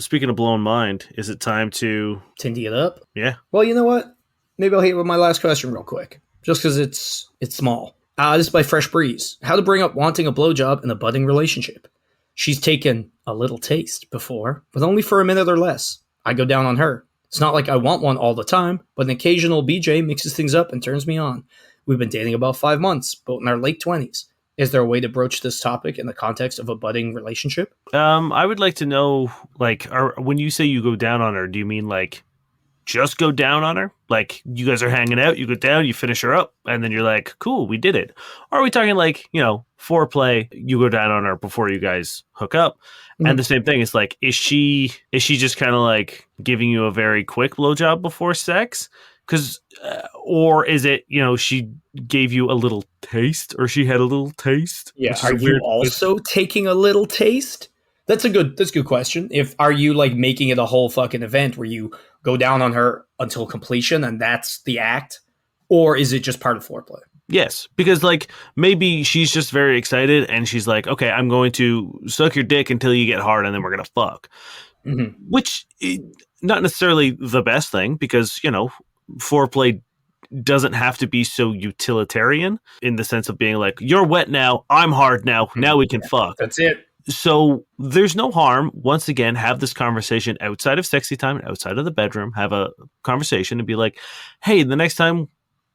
Speaking of blown mind, is it time to tindy it up? Yeah. Well, you know what? Maybe I'll hit with my last question real quick, just because it's small. This is by Fresh Breeze. How to bring up wanting a blowjob in a budding relationship. She's taken a little taste before, but only for a minute or less. I go down on her. It's not like I want one all the time, but an occasional BJ mixes things up and turns me on. We've been dating about 5 months, both in our late 20s. Is there a way to broach this topic in the context of a budding relationship? I would like to know, like, when you say you go down on her, do you mean like just go down on her? Like, you guys are hanging out, you go down, you finish her up, and then you're like, cool, we did it. Or are we talking like, foreplay, you go down on her before you guys hook up? Mm-hmm. And the same thing is like, is she just kind of like giving you a very quick blowjob before sex? Because, or is it, she gave you a little taste, or she had a little taste? Yeah. Are you also taking a little taste? That's a good question. Are you like making it a whole fucking event where you go down on her until completion and that's the act? Or is it just part of foreplay? Yes, because like maybe she's just very excited and she's like, okay, I'm going to suck your dick until you get hard and then we're going to fuck. Mm-hmm. Which, not necessarily the best thing, because, foreplay doesn't have to be so utilitarian in the sense of being like, you're wet now, I'm hard now we can fuck. That's it. So there's no harm. Once again, have this conversation outside of sexy time, outside of the bedroom, have a conversation and be like, hey, the next time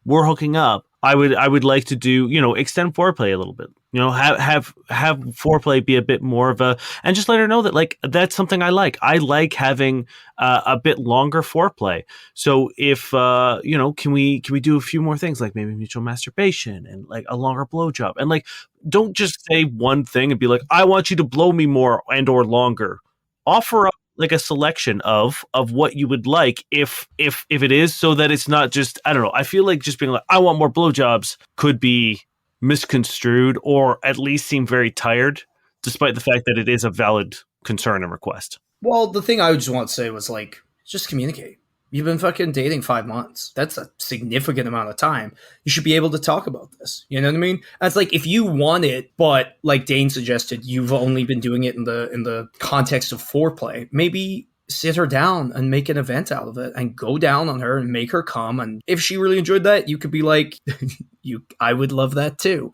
we're hooking up, I would like to do, extend foreplay a little bit. You know, have foreplay be a bit more of a, and just let her know that like that's something I like. I like having a bit longer foreplay. So if you know, can we do a few more things like maybe mutual masturbation and like a longer blowjob, and like don't just say one thing and be like, I want you to blow me more and or longer. Offer up like a selection of what you would like if it is, so that it's not just, I don't know. I feel like just being like, I want more blowjobs could be misconstrued or at least seem very tired, despite the fact that it is a valid concern and request. Well, the thing I just want to say was like, just communicate. You've been fucking dating 5 months. That's a significant amount of time. You should be able to talk about this. You know what I mean? It's like if you want it, but like Dane suggested, you've only been doing it in the context of foreplay. Maybe sit her down and make an event out of it and go down on her and make her come. And if she really enjoyed that, you could be like, I would love that too.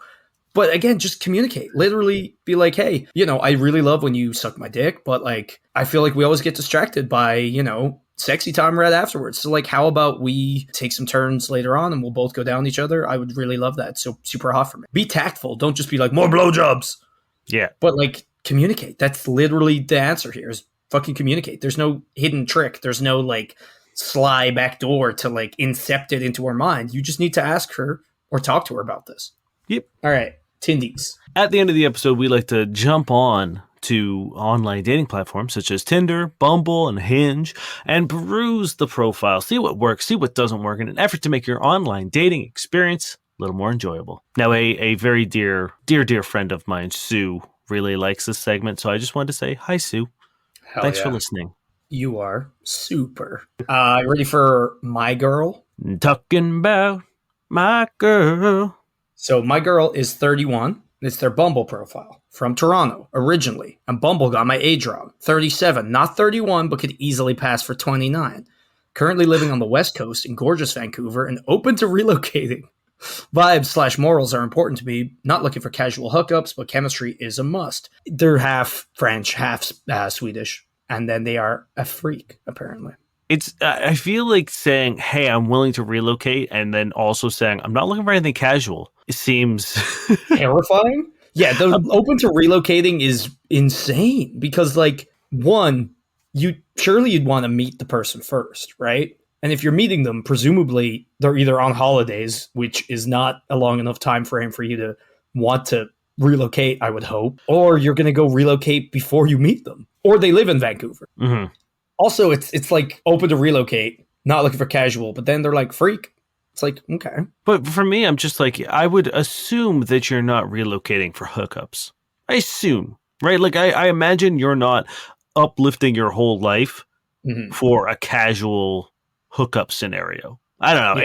But again, just communicate. Literally be like, hey, you know, I really love when you suck my dick, but like, I feel like we always get distracted by, you know, sexy time right afterwards. So like, how about we take some turns later on and we'll both go down each other? I would really love that. So super hot for me. Be tactful. Don't just be like, more blowjobs. Yeah. But like, communicate. That's literally the answer here is fucking communicate. There's no hidden trick. There's no like sly back door to like incept it into her mind. You just need to ask her or talk to her about this. Yep. All right. Tindies. At the end of the episode, we like to jump on to online dating platforms such as Tinder, Bumble, and Hinge, and peruse the profile, see what works, see what doesn't work, in an effort to make your online dating experience a little more enjoyable. Now, a very dear friend of mine, Sue, really likes this segment, so I just wanted to say, hi, Sue. Hell Thanks yeah. for listening. You are super. Ready for my girl? Talking about my girl. So my girl is 31. It's their Bumble profile. From Toronto, originally. And Bumble got my age wrong. 37, not 31, but could easily pass for 29. Currently living on the West Coast in gorgeous Vancouver and open to relocating. Vibes/morals are important to me. Not looking for casual hookups, but chemistry is a must. They're half French, half Swedish. And then they are a freak, apparently. It's. I feel like saying, hey, I'm willing to relocate, and then also saying, I'm not looking for anything casual. It seems terrifying. Yeah, the open to relocating is insane because, like, one, you'd want to meet the person first, right? And if you're meeting them, presumably they're either on holidays, which is not a long enough time frame for you to want to relocate, I would hope, or you're going to go relocate before you meet them, or they live in Vancouver. Mm-hmm. Also, it's like open to relocate, not looking for casual, but then they're like freak. It's like, okay. But for me, I'm just like, I would assume that you're not relocating for hookups. I assume, right? Like, I imagine you're not uplifting your whole life for a casual hookup scenario. I don't know.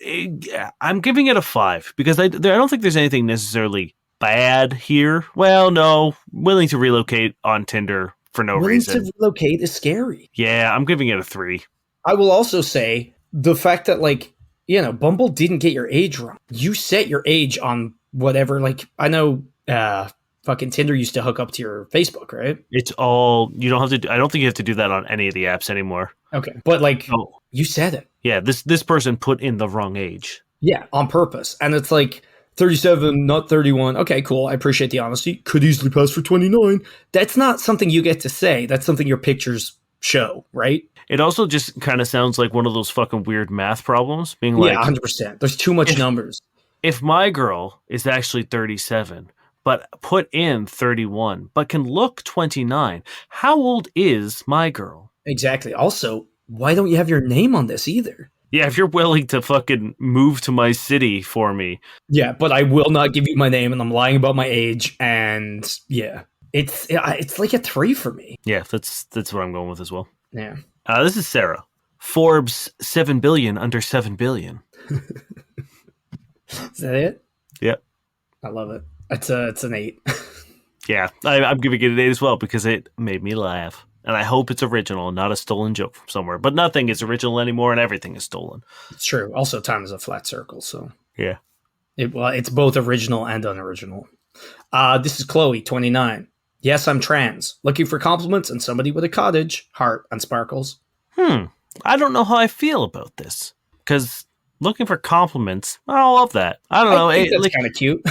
Yeah. I'm giving it a 5 because I don't think there's anything necessarily bad here. Well, no, willing to relocate on Tinder for no reason. Willing to relocate is scary. Yeah, I'm giving it a 3. I will also say the fact that, like, you know, Bumble didn't get your age wrong. You set your age on whatever. Like, I know fucking Tinder used to hook up to your Facebook, right? It's all, you don't have to, I don't think you have to do that on any of the apps anymore. Okay. But, like, you said it. Yeah, this person put in the wrong age. Yeah, on purpose. And it's like, 37, not 31. Okay, cool. I appreciate the honesty. Could easily pass for 29. That's not something you get to say. That's something your pictures show, right? It also just kind of sounds like one of those fucking weird math problems, being like, yeah, 100%. There's too much numbers. If my girl is actually 37, but put in 31, but can look 29, how old is my girl? Exactly. Also, why don't you have your name on this either? Yeah, if you're willing to fucking move to my city for me. Yeah, but I will not give you my name, and I'm lying about my age, and yeah. It's like a 3 for me. Yeah, that's what I'm going with as well. Yeah. This is Sarah. Forbes 7 billion under 7 billion. Is that it? Yep. I love it. It's an 8. Yeah, I'm giving it an 8 as well because it made me laugh. And I hope it's original, not a stolen joke from somewhere. But nothing is original anymore, and everything is stolen. It's true. Also, time is a flat circle, so yeah. It's both original and unoriginal. This is Chloe, 29. Yes, I'm trans. Looking for compliments and somebody with a cottage, heart, and sparkles. I don't know how I feel about this. Because Looking for compliments. I love that. I don't know. I think that's kind of cute.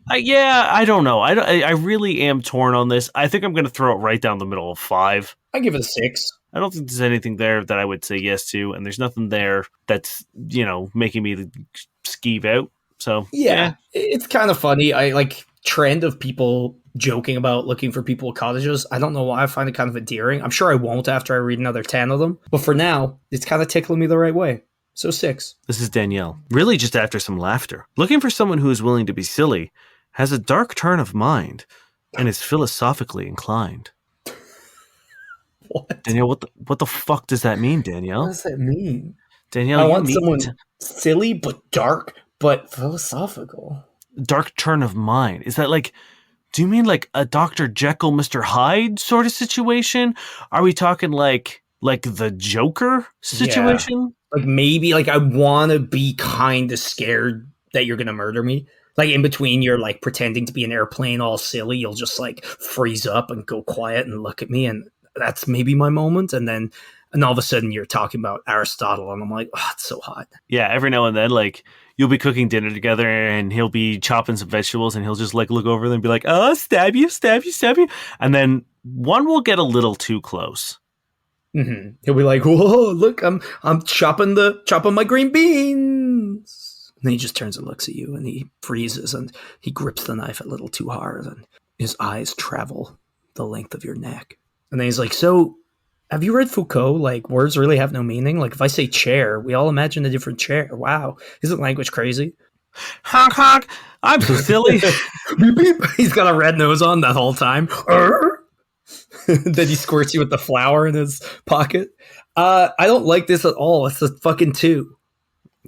I don't know. I really am torn on this. I think I'm going to throw it right down the middle of 5. I give it a 6. I don't think there's anything there that I would say yes to, and there's nothing there that's, making me skeeve out. So, Yeah, it's kind of funny. I like trend of people joking about looking for people with cottages. I don't know why. I find it kind of endearing. I'm sure I won't after I read another 10 of them. But for now, it's kind of tickling me the right way. So 6. This is Danielle. Really just after some laughter. Looking for someone who is willing to be silly, has a dark turn of mind, and is philosophically inclined. What? Danielle, what the fuck does that mean, Danielle? What does that mean? Danielle, I you want need someone silly but dark but philosophical. dark turn of mind. Is that like, do you mean like a Dr. Jekyll, Mr. Hyde sort of situation? Are we talking like the Joker situation? Like maybe like I want to be kind of scared that you're going to murder me. Like in between you're like pretending to be an airplane all silly. You'll just like freeze up and go quiet and look at me. And that's maybe my moment. And all of a sudden you're talking about Aristotle. And I'm like, oh, it's so hot. Yeah, every now and then, like, you'll be cooking dinner together and he'll be chopping some vegetables and he'll just like look over them and be like, oh, stab you. And then one will get a little too close. Mm-hmm. He'll be like, whoa, look, I'm chopping my green beans. And then he just turns and looks at you and he freezes and he grips the knife a little too hard and his eyes travel the length of your neck. And then he's like, so have you read Foucault? Like, words really have no meaning. Like, if I say chair, we all imagine a different chair. Wow. Isn't language crazy? Honk, honk. I'm so silly. Beep, beep. He's got a red nose on that whole time. Then he squirts you with the flour in his pocket. I don't like this at all. It's a fucking 2.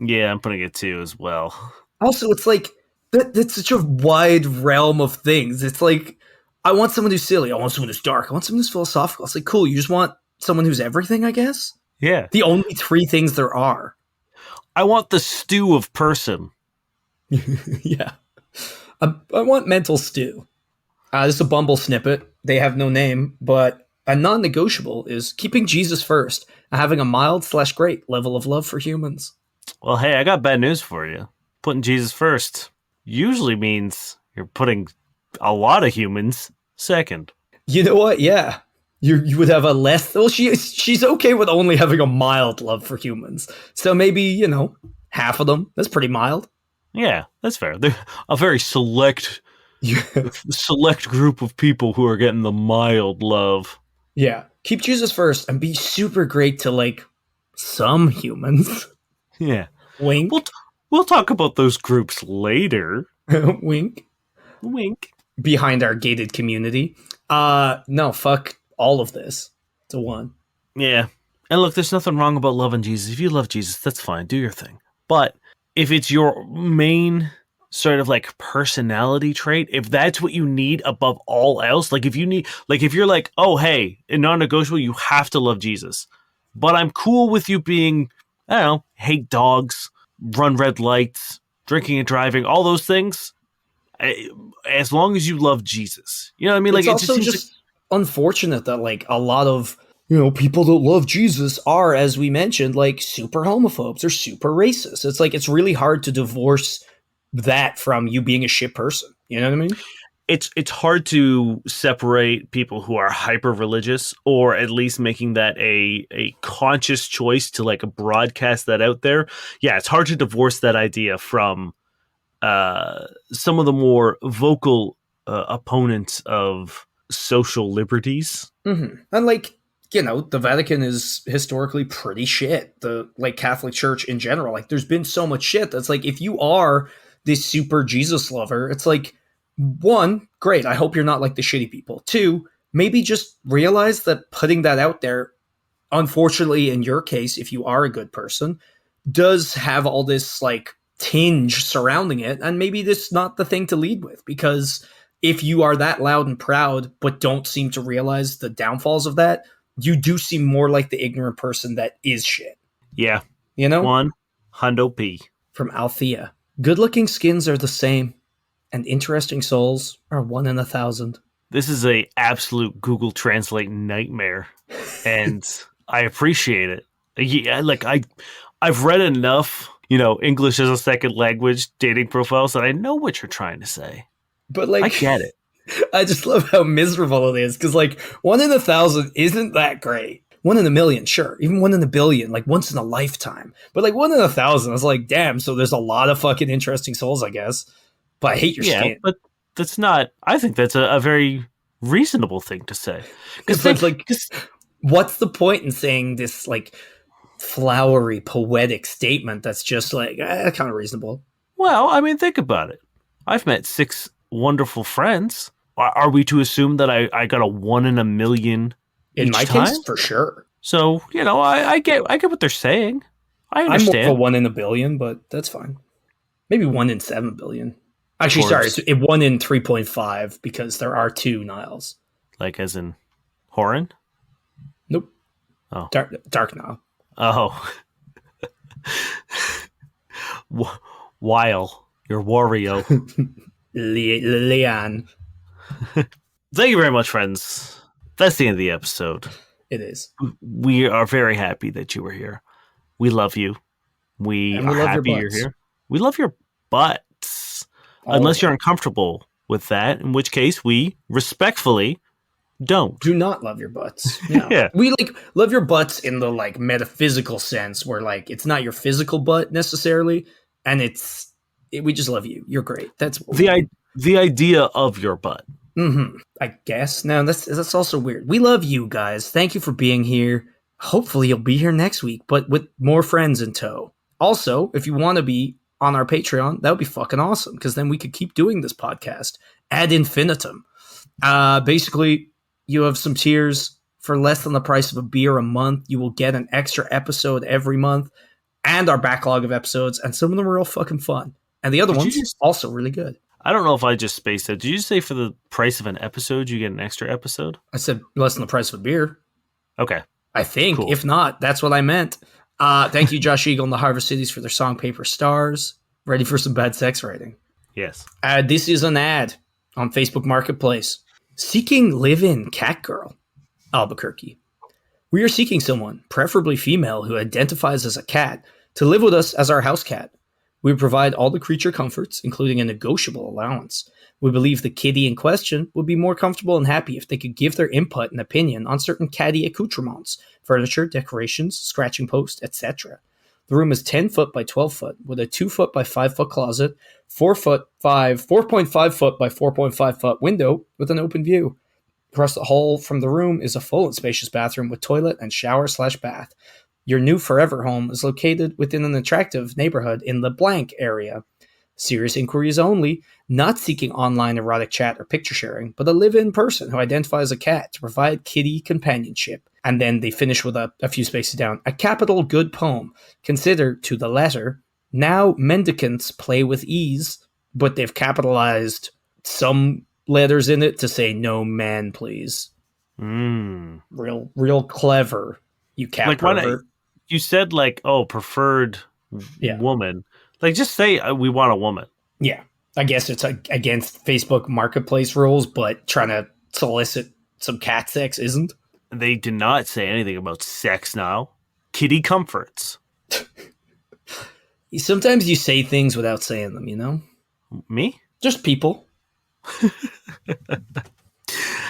Yeah, I'm putting it 2 as well. Also, it's like, that's such a wide realm of things. It's like, I want someone who's silly. I want someone who's dark. I want someone who's philosophical. It's like, cool. You just want someone who's everything, I guess? Yeah. The only 3 things there are. I want the stew of person. Yeah. I want mental stew. This is a Bumble snippet. They have no name, but a non-negotiable is keeping Jesus first and having a mild/great level of love for humans. Well, hey, I got bad news for you. Putting Jesus first usually means you're putting a lot of humans second. You know what? Yeah. You would have a less... Well, she's okay with only having a mild love for humans. So maybe, half of them. That's pretty mild. Yeah, that's fair. They're a very select group of people who are getting the mild love. Yeah. Keep Jesus first and be super great to, like, some humans. Yeah. Wink. We'll talk about those groups later. Wink. Wink. Behind our gated community. No, fuck all of this. It's a 1. Yeah. And look, there's nothing wrong about loving Jesus. If you love Jesus, that's fine. Do your thing. But if it's your main sort of like personality trait, if that's what you need above all else, like if you're like, oh, hey, in non-negotiable, you have to love Jesus. But I'm cool with you being, I don't know, hate dogs, run red lights, drinking and driving, all those things. As long as you love Jesus. You know what I mean? Like, it's also just unfortunate that like a lot of people that love Jesus are, as we mentioned, like super homophobes or super racist. It's like it's really hard to divorce that from you being a shit person. You know what I mean? It's hard to separate people who are hyper religious, or at least making that a conscious choice to like broadcast that out there. Yeah, it's hard to divorce that idea from some of the more vocal opponents of social liberties. Mm-hmm. And like, the Vatican is historically pretty shit. The like Catholic Church in general, like there's been so much shit that's like, if you are this super Jesus lover, it's like, 1, great. I hope you're not like the shitty people. 2, maybe just realize that putting that out there, unfortunately, in your case, if you are a good person, does have all this like tinge surrounding it. And maybe this is not the thing to lead with, because if you are that loud and proud, but don't seem to realize the downfalls of that, you do seem more like the ignorant person that is shit. Yeah. 1 hundo P. From Althea. Good-looking skins are the same, and interesting souls are 1 in 1,000. This is a absolute Google Translate nightmare, and I appreciate it. Yeah, like I've read enough English as a second language dating profiles, and I know what you're trying to say. But like, I get it. I just love how miserable it is because like 1 in 1,000 isn't that great. 1 in a million, sure. Even 1 in a billion, like once in a lifetime. But like 1 in 1,000, it's like, damn. So there's a lot of fucking interesting souls, I guess. But I hate your skin. But that's not. I think that's a very reasonable thing to say. Because what's the point in saying this like flowery, poetic statement that's just like kind of reasonable? Well, I mean, think about it. I've met 6 wonderful friends. Are we to assume that I got a 1 in a million? In my time? case, for sure. So I get what they're saying. I understand. I'm more of a 1 in a billion, but that's fine. Maybe 1 in 7 billion. Actually, sorry, it's 1 in 3.5 because there are 2 Niles. Like as in Horan? Nope. Oh, Dark Nile. Oh, Weil, your Wario. Leanne. Thank you very much, friends. That's the end of the episode. It is. We are very happy that you were here. We love you. We are happy you're here. We love your butts. Unless you're uncomfortable with that, in which case we respectfully don't. Do not love your butts. No. Yeah. We like love your butts in the like metaphysical sense where like it's not your physical butt necessarily, and we just love you. You're great. That's what the idea of your butt. Mm-hmm. I guess. No, that's also weird. We love you guys. Thank you for being here. Hopefully you'll be here next week, but with more friends in tow. Also, if you want to be on our Patreon, that would be fucking awesome because then we could keep doing this podcast ad infinitum. Basically, you have some tiers for less than the price of a beer a month. You will get an extra episode every month and our backlog of episodes, and some of them are real fucking fun. And the other ones also really good. I don't know if I just spaced it. Did you say for the price of an episode, you get an extra episode? I said less than the price of a beer. Okay. I think. Cool. If not, that's what I meant. Thank you, Josh Eagle and the Harvest Cities for their song Paper Stars. Ready for some bad sex writing? Yes. This is an ad on Facebook Marketplace. Seeking live-in cat girl, Albuquerque. We are seeking someone, preferably female, who identifies as a cat, to live with us as our house cat. We provide all the creature comforts, including a negotiable allowance. We believe the kitty in question would be more comfortable and happy if they could give their input and opinion on certain catty accoutrements, furniture, decorations, scratching post, etc. The room is 10 foot by 12 foot, with a 2 foot by 5 foot closet, 4.5 foot by 4.5 foot window with an open view. Across the hall from the room is a full and spacious bathroom with toilet and shower/bath. Your new forever home is located within an attractive neighborhood in the blank area. Serious inquiries only, not seeking online erotic chat or picture sharing, but a live-in person who identifies a cat to provide kitty companionship. And then they finish with a few spaces down. A capital good poem. Consider to the letter. Now mendicants play with ease, but they've capitalized some letters in it to say no man, please. Real clever. You cat pervert. You said preferred woman. Like, just say we want a woman. Yeah. I guess it's against Facebook Marketplace rules, but trying to solicit some cat sex isn't. They did not say anything about sex now. Kitty comforts. Sometimes you say things without saying them, you know? Me? Just people.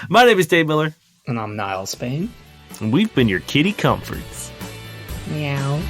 My name is Dave Miller. And I'm Niall Spain. And we've been your kitty comforts. Meow.